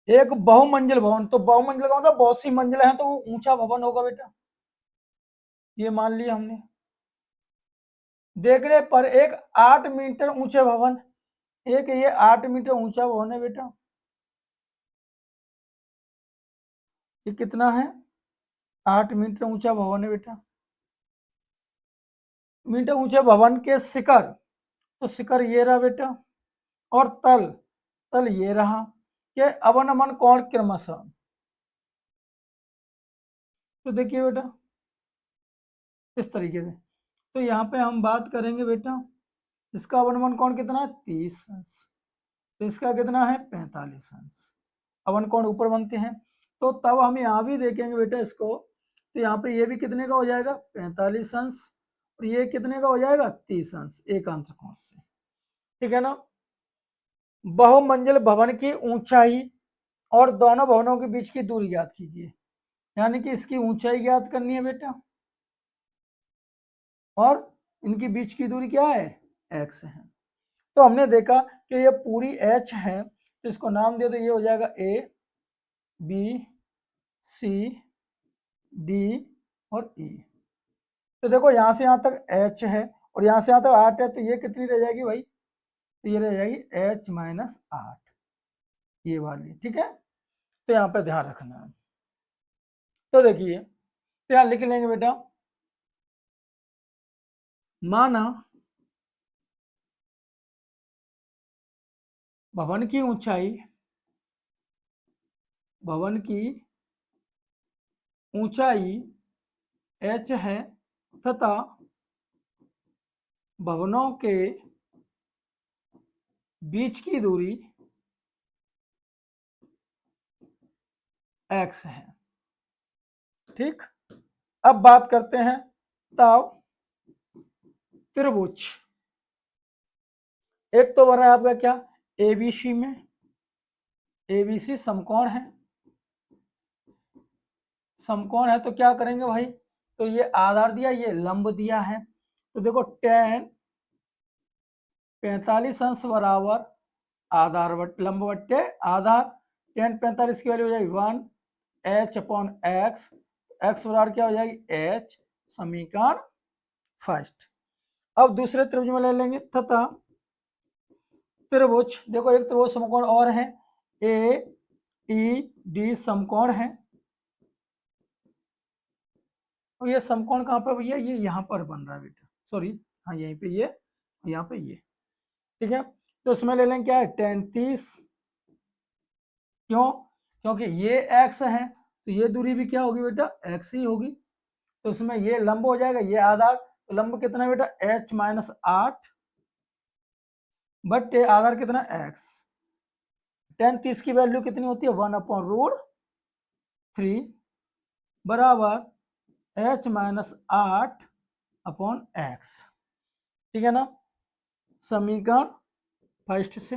एक बहुमंजिल भवन, तो बहुमंजिल का मतलब बहुत सी मंजिलें हैं तो वो ऊंचा भवन होगा बेटा, ये मान लिया हमने। देखने पर एक 8 मीटर ऊंचे भवन, एक ये 8 मीटर ऊंचा भवन है बेटा, ये कितना है 8 मीटर ऊंचा भवन है बेटा। मीटर ऊंचे भवन के शिखर, तो शिखर ये रहा बेटा, और तल, तल ये रहा, के अवनमन कोण क्रमशः। तो देखिए बेटा इस तरीके से, तो यहाँ पे हम बात करेंगे बेटा, इसका अवनमन कोण कितना है 30 अंश, तो इसका कितना है 45 अंश। अवन कोण ऊपर बनते हैं, तो तब हम यहाँ भी देखेंगे बेटा इसको, तो यहाँ पे ये भी कितने का हो जाएगा 45 अंश, और ये कितने का हो जाएगा 30 अंश एकांश कोण से। ठीक है ना, बहुमंजिल भवन की ऊंचाई और दोनों भवनों के बीच की दूरी ज्ञात कीजिए, यानी कि इसकी ऊंचाई ज्ञात करनी है बेटा, और इनकी बीच की दूरी क्या है x है। तो हमने देखा कि ये पूरी h है, तो इसको नाम दे दो, ये हो जाएगा a b c d और e। तो देखो यहां से यहां तक h है और यहां से यहां तक 8 है, तो ये कितनी रह जाएगी भाई, तो ये रह जाएगी h - 8 ये वाली। ठीक है, तो यहाँ पे ध्यान रखना है। तो देखिए तो यहाँ लिख लेंगे बेटा, माना भवन की ऊंचाई, भवन की ऊंचाई h है तथा भवनों के बीच की दूरी x है। ठीक, अब बात करते हैं तब त्रिभुज, एक तो बना है आपका क्या एबीसी में, एबीसी समकोण है, समकोण है तो क्या करेंगे भाई तो ये आधार दिया, ये लंब दिया है। तो देखो tan 45 अंश बराबर आधार लंब बट्टे आधार। tan 45 की वैल्यू हो जाएगी 1 h अपॉन x, x बराबर क्या हो जाएगी h, समीकरण फर्स्ट। अब दूसरे त्रिभुज में ले लेंगे तथा त्रिभुज, देखो एक त्रिभुज समकोण और है, ए ई डी समकोण है। और ये समकोण कहाँ पर भैया, ये यहाँ पर बन रहा है बेटा, सॉरी हाँ यहीं पे ये, यहाँ पे ये, ठीक है। तो उसमें ले लेंगे क्या है 33, क्यों, क्योंकि ये x है तो ये दूरी भी क्या होगी बेटा x ही होगी। तो उसमें ये लंब हो जाएगा, ये आधार, तो लंब कितना है बेटा h माइनस 8 बट आधार कितना x। tan 30 की वैल्यू कितनी होती है 1/√3 बराबर h माइनस 8 अपॉन x, ठीक है ना, समीकरण फर्स्ट से।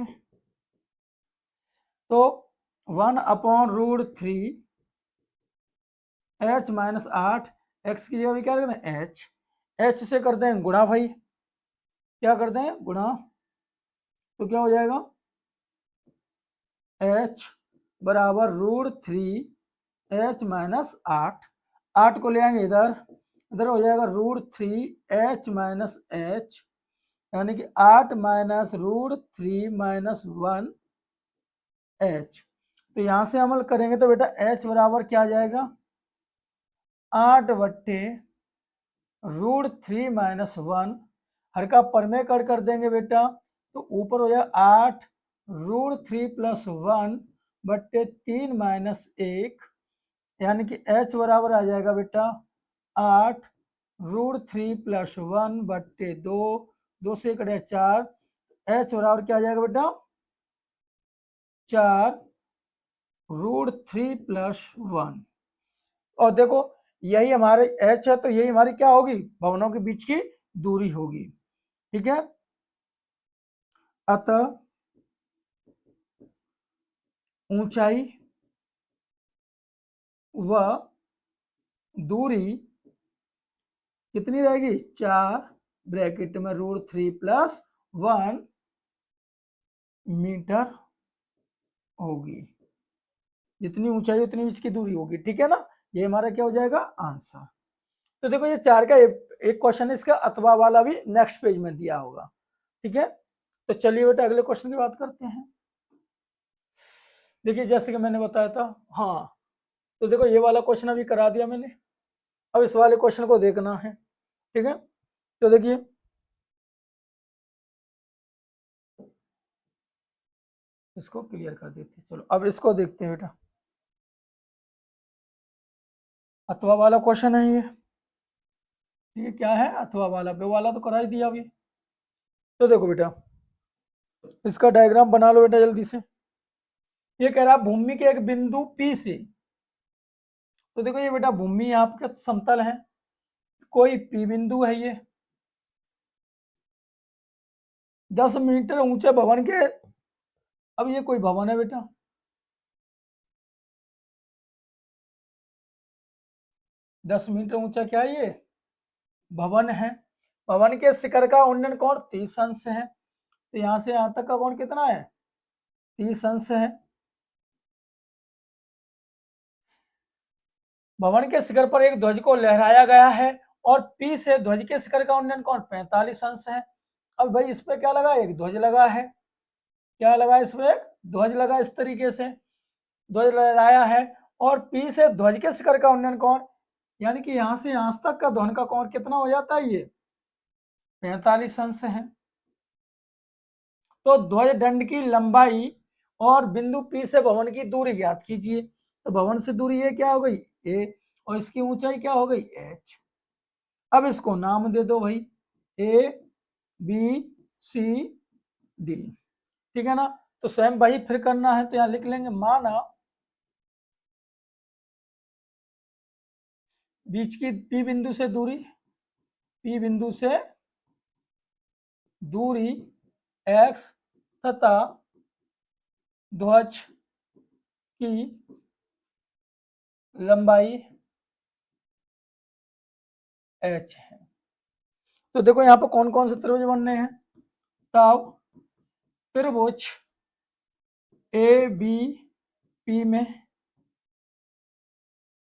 तो 1/√3 h माइनस 8, x की जगह क्या करते हैं h, h से करते हैं गुणा भाई, क्या करते हैं गुणा, तो क्या हो जाएगा h बराबर √3 h माइनस 8, 8 को ले आएंगे इधर, इधर हो जाएगा √3 h माइनस h, यानी कि 8 माइनस √3 माइनस 1 h। तो यहां से अमल करेंगे तो बेटा h बराबर क्या आ जाएगा 8/√3 माइनस 1, हर का परमेय कर देंगे बेटा, तो ऊपर हो जाएगा 8√3 प्लस 1/3 माइनस 1, यानी कि h बराबर आ जाएगा बेटा 8√3 प्लस 1/2, 2 से कटे 4, h बराबर क्या आ जाएगा बेटा 4√3 प्लस 1। और देखो यही हमारे h है, तो यही हमारी क्या होगी भवनों के बीच की दूरी होगी, ठीक है। अतः ऊंचाई व दूरी कितनी रहेगी 4 ब्रैकेट में √3 प्लस 1 मीटर होगी, जितनी ऊंचाई उतनी बीच की दूरी होगी, ठीक है ना। ये हमारा क्या हो जाएगा आंसर। तो देखो ये 4 का एक क्वेश्चन इसका अथवा वाला भी नेक्स्ट पेज में दिया होगा, ठीक है। तो चलिए बेटा अगले क्वेश्चन की बात करते हैं। देखिए जैसे कि मैंने बताया था, हाँ तो देखो ये वाला क्वेश्चन अभी करा दिया मैंने, अब इस वाले क्वेश्चन को देखना है, ठीक है। तो देखिए इसको क्लियर कर देते हैं, चलो अब इसको देखते हैं बेटा, अथवा वाला क्वेश्चन है ये, ठीक है। क्या है अथवा वाला, बे वाला तो करा ही दिया अभी। तो देखो बेटा इसका डायग्राम बना लो बेटा जल्दी से। ये कह रहा है भूमि के एक बिंदु P से, तो देखो ये बेटा भूमि आपका समतल है, कोई P बिंदु है ये 10 मीटर ऊंचे भवन के, अब ये कोई भवन है बेटा, दस मीटर ऊंचा क्या है ये भवन है। भवन के शिखर का उन्नयन कोण 30 अंश है, तो यहां से यहां तक का कोण कितना है 30 अंश है। भवन के शिखर पर एक ध्वज को लहराया गया है और पी से ध्वज के शिखर का उन्नयन कोण 45 अंश है। अब भाई इस पे क्या लगा एक ध्वज लगा है, क्या लगा इसमें एक ध्वज लगा, इस तरीके से ध्वज लहराया है, और पी से ध्वज के शिखर का उन्नयन कोण, यानी कि यहां से यहां तक का ध्वज का कोण कितना हो जाता है ये 45 अंश है। तो ध्वज दंड की लंबाई और बिंदु P से भवन की दूरी ज्ञात कीजिए। तो भवन से दूरी ये क्या हो गई a, और इसकी ऊंचाई क्या हो गई h। अब इसको नाम दे दो भाई A B C D, ठीक है ना। तो स्वयं भाई फिर करना है, तो यहां लिख लेंगे माना बीच की P बिंदु से दूरी, P बिंदु से दूरी x तथा ध्वज की लंबाई एच है। तो देखो यहाँ पे कौन कौन से त्रिभुज बनने हैं, तब त्रिभुज ए बी पी में,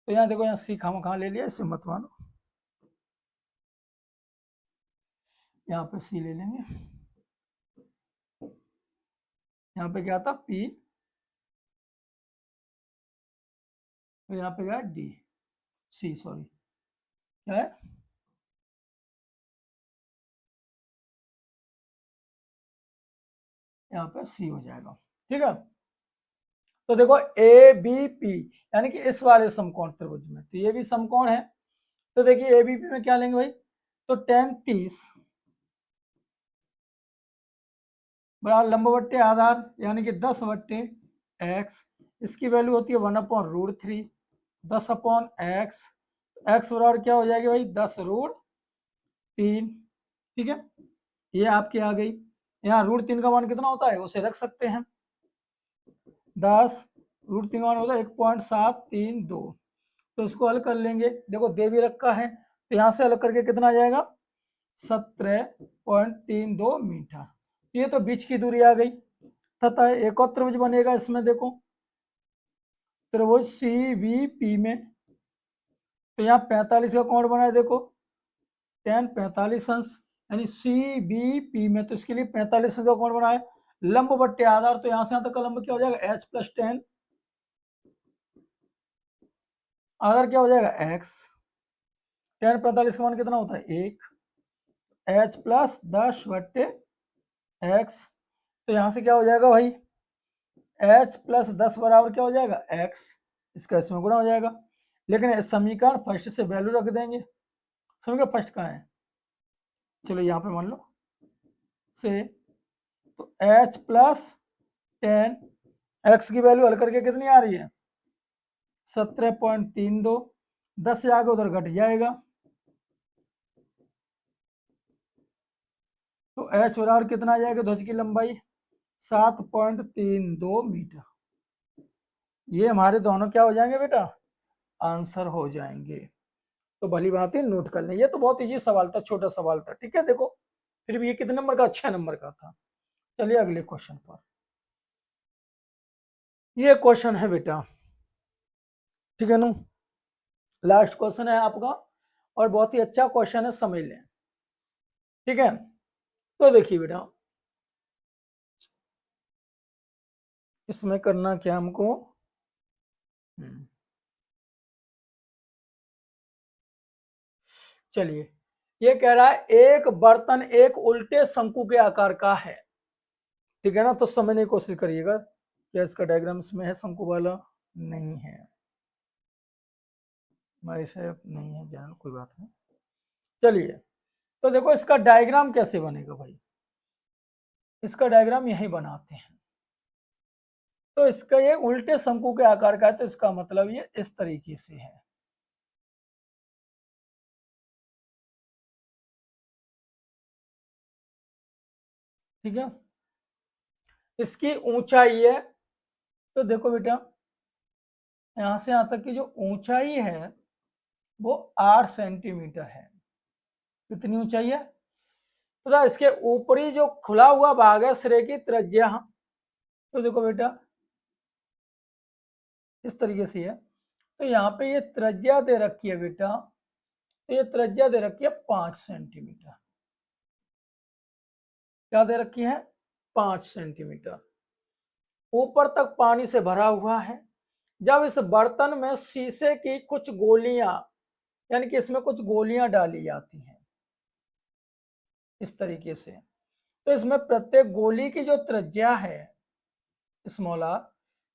तो यहाँ देखो यहाँ सी कहाँ ले लिया, इसे मत मानो, यहाँ पे सी ले लेंगे, यहाँ पे क्या था पी, तो यहाँ पे क्या डी सी, सॉरी क्या है, यहाँ पे सी हो जाएगा। ठीक है, तो देखो ए बी पी यानी कि इस वाले समकोण त्रिभुज में, तो ये भी समकोण है, तो देखिए ए बी पी में क्या लेंगे भाई, तो tan 30 बराबर लंब बट्टे आधार यानी कि 10 बट्टे एक्स, इसकी वैल्यू होती है 1/√3, 10/x, एक्स बराबर क्या हो जाएगी भाई 10√3। ठीक है, ये आपकी आ गई। यहाँ √3 का मान कितना होता है उसे रख सकते हैं, 10√3 का मान होता है 1.732, तो इसको हल कर लेंगे, देखो दे भी रखा है, तो यहाँ से अलग करके कितना आ जाएगा 17.32 मीटर, ये तो बीच की दूरी आ गई। तथा एक और त्रिभुज बनेगा इसमें, देखो त्रिभुज सी बी पी में, तो यहाँ 45 का कोण बना है, देखो tan 45 अंश यानी सी बी पी में, तो इसके लिए 45 का कोण बना है, लंब बट्टे आधार, तो यहां से यहां तक का लंब क्या हो जाएगा h + tan, आधार क्या हो जाएगा x, tan 45 का मान कितना होता है 1, h + 10 बट्टे x, तो यहां से क्या हो जाएगा भाई h + 10 बराबर क्या हो जाएगा x, इसका इसमें गुणा हो जाएगा। लेकिन इस समीकरण फर्स्ट से वैल्यू रख देंगे, समीकरण फर्स्ट कहाँ है, चलो यहाँ पे मान लो से, तो h + tan x की वैल्यू हल करके कितनी आ रही है 17.32, 10 से आगे उधर घट जाएगा, तो h बराबर कितना आ जाएगा, ध्वज की लंबाई 7.32 मीटर। ये हमारे दोनों क्या हो जाएंगे बेटा, आंसर हो जाएंगे। तो भली बात है नोट कर लें, ये तो बहुत इजी सवाल था, छोटा सवाल था। ठीक है, देखो फिर भी ये कितने नंबर का, 6 नंबर का था। चलिए अगले क्वेश्चन पर, ये क्वेश्चन है बेटा, ठीक है ना, लास्ट क्वेश्चन है आपका और बहुत ही अच्छा क्वेश्चन है, समझ लें। ठीक है, तो देखिए बेटा इसमें करना क्या हमको, चलिए ये कह रहा है एक बर्तन एक उल्टे शंकु के आकार का है। ठीक है ना, तो समझने की कोशिश करिएगा, क्या इसका डायग्राम इसमें है शंकु वाला, नहीं है, ऐसे नहीं है जान, कोई बात नहीं। चलिए तो देखो इसका डायग्राम कैसे बनेगा भाई, इसका डायग्राम यही बनाते हैं। तो इसका ये उल्टे शंकु के आकार का है, तो इसका मतलब ये इस तरीके से है। ठीक है, इसकी ऊंचाई है, तो देखो बेटा यहां से यहां तक की जो ऊंचाई है वो 8 सेंटीमीटर है। कितनी ऊंचाई है, तो इसके ऊपरी जो खुला हुआ भाग है सिरे की त्रिज्या, तो देखो बेटा इस तरीके से है, तो यहाँ पे ये त्रिज्या दे रखी है बेटा, तो ये त्रिज्या दे रखी है 5 सेंटीमीटर, क्या दे रखी है 5 सेंटीमीटर। ऊपर तक पानी से भरा हुआ है। जब इस बर्तन में शीशे की कुछ गोलियां, यानी कि इसमें कुछ गोलियां डाली जाती हैं इस तरीके से, तो इसमें प्रत्येक गोली की जो त्रिज्या है स्मॉल आर,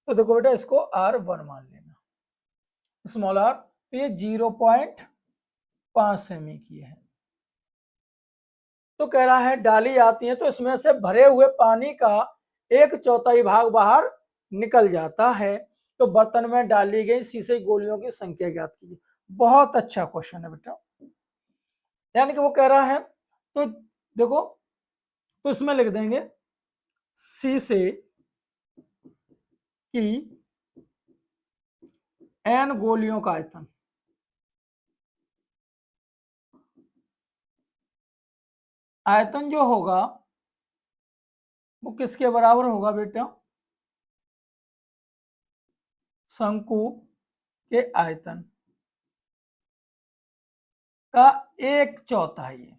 तो देखो बेटा इसको R1 मान लेना, स्मॉल आर, तो ये 0.5 सेमी की है। तो कह रहा है डाली आती है, तो इसमें से भरे हुए पानी का 1/4 भाग बाहर निकल जाता है, तो बर्तन में डाली गई शीशे की गोलियों की संख्या ज्ञात कीजिए। बहुत अच्छा क्वेश्चन है बेटा, यानी कि वो कह रहा है, तो देखो तो इसमें लिख देंगे शीशे की n गोलियों का आयतन, आयतन जो होगा वो किसके बराबर होगा बेटा? शंकु के आयतन का 1/4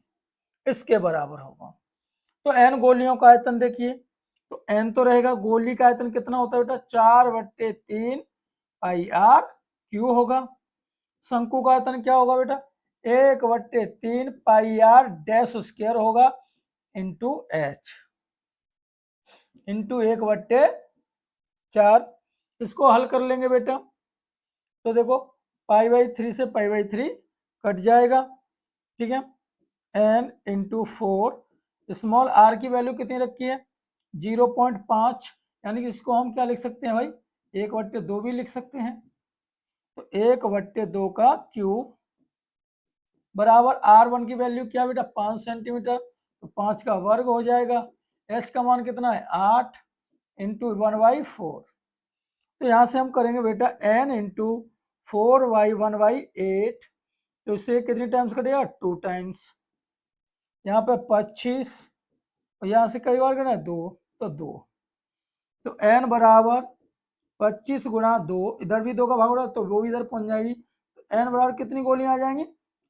इसके बराबर होगा। तो n गोलियों का आयतन देखिए, तो n तो रहेगा, गोली का आयतन कितना होता है बेटा? 4/3 पाई आर क्यू होगा। शंकु का आयतन क्या होगा बेटा? 1/3 पाई आर डैश स्क्वायर होगा इंटू एच इंटू 1/4। इसको हल कर लेंगे बेटा, तो देखो π/3 से π/3 कट जाएगा, ठीक है। n इंटू 4, स्मॉल r की वैल्यू कितनी रखी है? 0.5, यानी कि इसको हम क्या लिख सकते हैं भाई? 1/2 भी लिख सकते हैं। तो 1/2 का क्यूब बराबर r1 की वैल्यू क्या बेटा? 5 सेंटीमीटर, तो 5 का वर्ग हो जाएगा। h का मान कितना है? 8 इंटू 1/4। तो यहाँ से हम करेंगे बेटा n इंटू 4/1/8, तो इससे कितनी टाइम्स कटेगा? 2 टाइम्स। यहाँ पे 25 और यहाँ से कई बार करना है? 2, तो 2। तो n बराबर 25 गुणा 2, इधर भी 2 का भाग हो रहा है तो वो भी इधर पहुंच जाएगी। तो n बराबर कितनी गोलियां आ जाएंगी?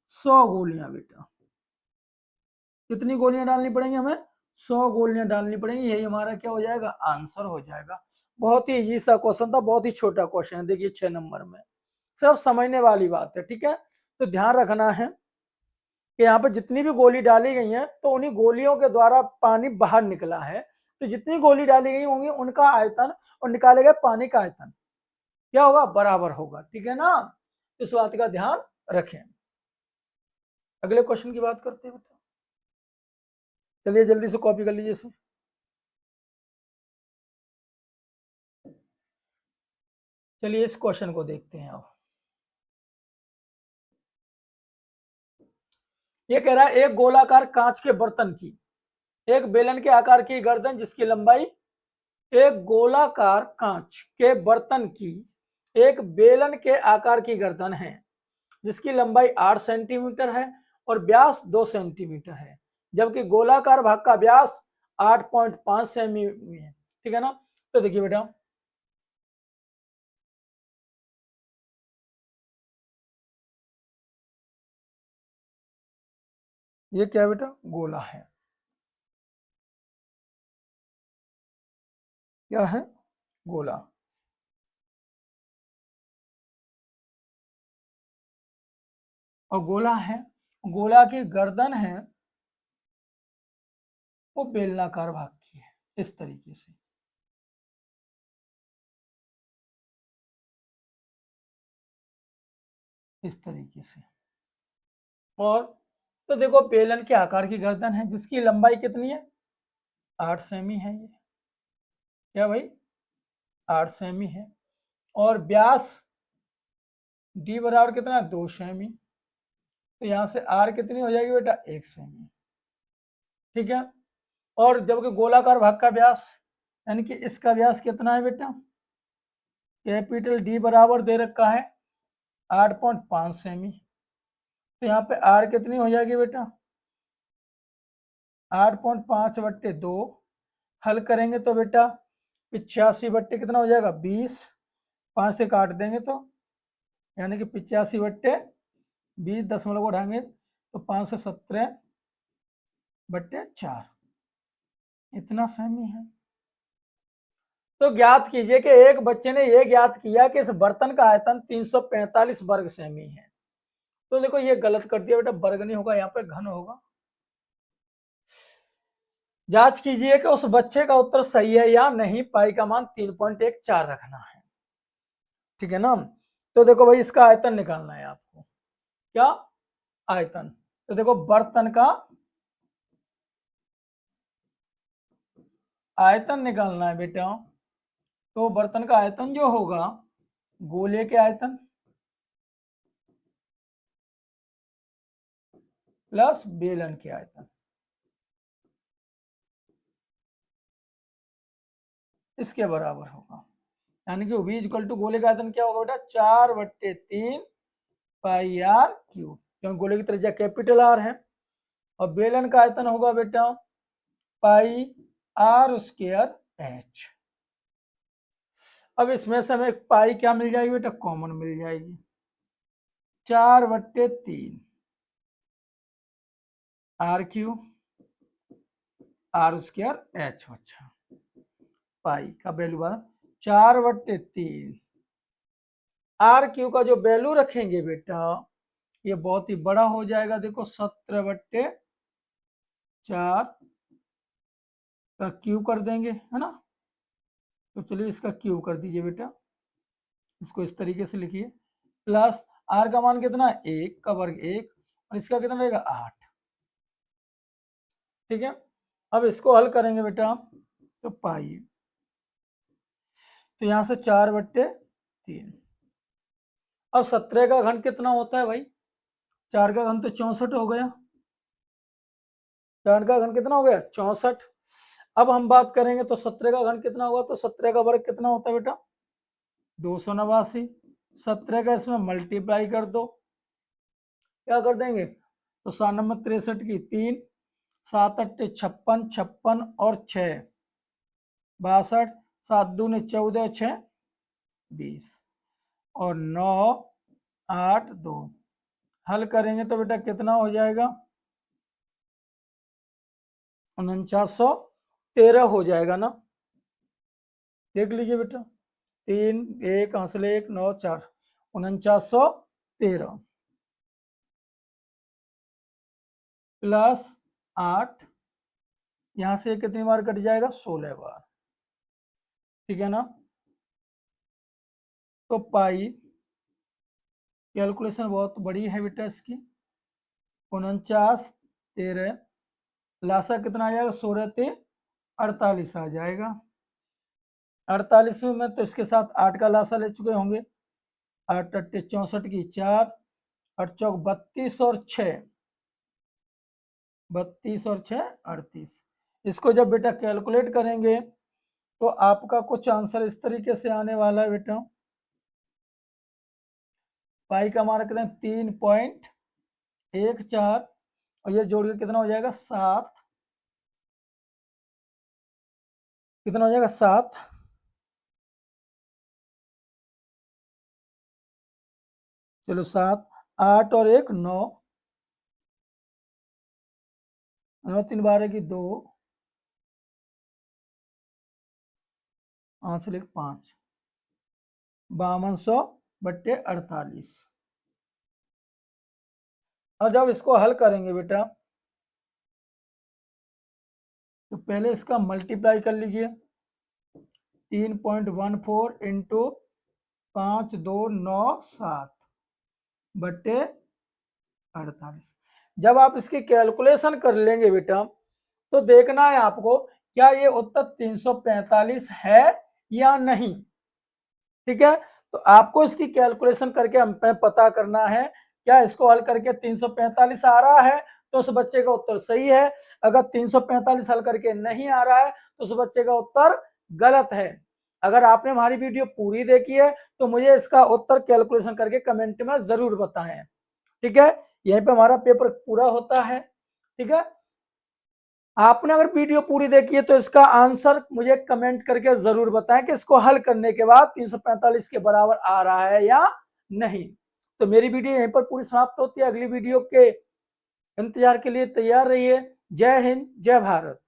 100 गोलियां बेटा। कितनी गोलियां डालनी पड़ेंगी हमें? 100 गोलियां डालनी पड़ेंगी। यही हमारा क्या हो जाएगा? आंसर हो जाएगा। बहुत ही इजी सा क्वेश्चन था, बहुत ही छोटा क्वेश्चन है। देखिए 6 नंबर में सिर्फ समझने वाली बात है, ठीक है। तो ध्यान रखना है कि यहाँ पे जितनी भी गोली डाली गई है तो उन्हीं गोलियों के द्वारा पानी बाहर निकला है। तो जितनी गोली डाली गई होंगी उनका आयतन और निकाले गए पानी का आयतन क्या होगा? बराबर होगा, ठीक है ना। इस बात का ध्यान रखें। अगले क्वेश्चन की बात करते हैं बेटा। चलिए जल्दी से कॉपी कर लीजिए इसे। चलिए इस क्वेश्चन को देखते हैं अब। ये कह रहा है एक गोलाकार कांच के बर्तन की एक बेलन के आकार की गर्दन जिसकी लंबाई एक गोलाकार कांच के बर्तन की एक बेलन के आकार की गर्दन है जिसकी लंबाई 8 सेंटीमीटर है और व्यास 2 सेंटीमीटर है, जबकि गोलाकार भाग का व्यास 8.5 सेमी है, ठीक है ना। तो देखिए बेटा, ये क्या है बेटा? गोला है। क्या है? गोला। और गोला है, गोला की गर्दन है वो बेलनाकार भाग की है, इस तरीके से। इस तरीके से। और तो देखो बेलन के आकार की गर्दन है जिसकी लंबाई कितनी है? 8 सेमी है। ये क्या भाई? 8 सेमी है। और व्यास डी बराबर कितना है? 2 सेमी। तो यहां से आर कितनी हो जाएगी बेटा? 1 सेमी, ठीक है। और जबकि गोलाकार भाग का व्यास यानी कि इसका व्यास कितना है बेटा? कैपिटल डी बराबर दे रखा है 8.5 सेमी। तो यहाँ पे आर कितनी हो जाएगी बेटा? 8.5/2। हल करेंगे तो बेटा 85 बट्टे कितना हो जाएगा? 20। 5 से काट देंगे तो यानी कि 85/20, 10 उठाएंगे तो 5 से 17/4 इतना सेमी है। तो ज्ञात कीजिए कि एक बच्चे ने यह ज्ञात किया कि इस बर्तन का आयतन 345 वर्ग सेमी है। तो देखो ये गलत कर दिया बेटा, वर्ग नहीं होगा, यहाँ पे घन होगा। जांच कीजिए कि उस बच्चे का उत्तर सही है या नहीं। पाई का मान 3.14 रखना है, ठीक है ना। तो देखो भाई इसका आयतन निकालना है आपको। क्या आयतन? तो देखो बर्तन का आयतन निकालना है बेटा। तो बर्तन का आयतन जो होगा गोले के आयतन प्लस बेलन के आयतन, इसके बराबर होगा। यानी कि v इक्वल टू गोले का आयतन क्या होगा बेटा? 4/3 पाई आर क्यूब, क्योंकि गोले की त्रिज्या कैपिटल आर है। और बेलन का आयतन होगा बेटा पाई आर स्क्वायर एच। अब इसमें से हमें पाई क्या मिल जाएगी बेटा, कॉमन मिल जाएगी, 4/3 R Q R square H. अच्छा, पाई का वैल्यू 4/3 आर क्यू का जो वैल्यू रखेंगे बेटा ये बहुत ही बड़ा हो जाएगा। देखो 17/4 का क्यू कर देंगे, है ना। तो चलिए इसका क्यू कर दीजिए बेटा, इसको इस तरीके से लिखिए, प्लस आर का मान कितना, 1 का वर्ग 1, और इसका कितना रहेगा 8। ठीक है, अब इसको हल करेंगे बेटा तो पाई, तो यहां से 4/3। अब 17 का घन कितना होता है भाई, 4 का घन तो 64 हो गया, 4 का घन कितना हो गया 64। अब हम बात करेंगे तो 17 का घन कितना होगा, तो 17 का वर्ग कितना होता है बेटा 289। 17 का इसमें मल्टीप्लाई कर दो, क्या कर देंगे, तो 7 नंबर 63 की 3, 7 8 56, 56 और 6 62, 7 दूने 14, 6 20 और 9 8 2। हल करेंगे तो बेटा कितना हो जाएगा 4913 हो जाएगा ना। देख लीजिए बेटा, 3 1 हासिल 1 9 4 4913 प्लस 8, यहां से कितनी बार कट जाएगा 16 बार। ठीक है ना, तो पाई कैलकुलेशन बहुत बड़ी है बेटा इसकी, 4913 लासा कितना आ जाएगा 16 ते 48 आ जाएगा। 48 में तो इसके साथ 8 का लासा ले चुके होंगे, 8 8 64 की 4, 8 चौक 32 और 6 32 और 6 38। इसको जब बेटा कैलकुलेट करेंगे तो आपका कुछ आंसर इस तरीके से आने वाला है बेटा, पाई का मान कितना 3.14 और ये जोड़ के कितना हो जाएगा 7, कितना हो जाएगा 7, चलो 7 8 और 1 9, 9 3 12 की 2, 8 से 5, 5200/48। और जब इसको हल करेंगे बेटा तो पहले इसका मल्टीप्लाई कर लीजिए, 3.14 इंटू 5297/48। जब आप इसकी कैलकुलेशन कर लेंगे बेटा तो देखना है आपको क्या ये उत्तर 345 है या नहीं। ठीक है, तो आपको इसकी कैलकुलेशन करके हमें पता करना है क्या इसको हल करके 345 आ रहा है तो उस बच्चे का उत्तर सही है, अगर 345 हल करके नहीं आ रहा है तो उस बच्चे का उत्तर गलत है। अगर आपने हमारी वीडियो पूरी देखी है तो मुझे इसका उत्तर कैलकुलेशन करके कमेंट में जरूर बताएं। ठीक है, यहीं पे हमारा पेपर पूरा होता है। ठीक है, आपने अगर वीडियो पूरी देखी है तो इसका आंसर मुझे कमेंट करके जरूर बताएं कि इसको हल करने के बाद 345 के बराबर आ रहा है या नहीं। तो मेरी वीडियो यहीं पर पूरी समाप्त होती है, अगली वीडियो के इंतजार के लिए तैयार रहिए। जय हिंद, जय भारत।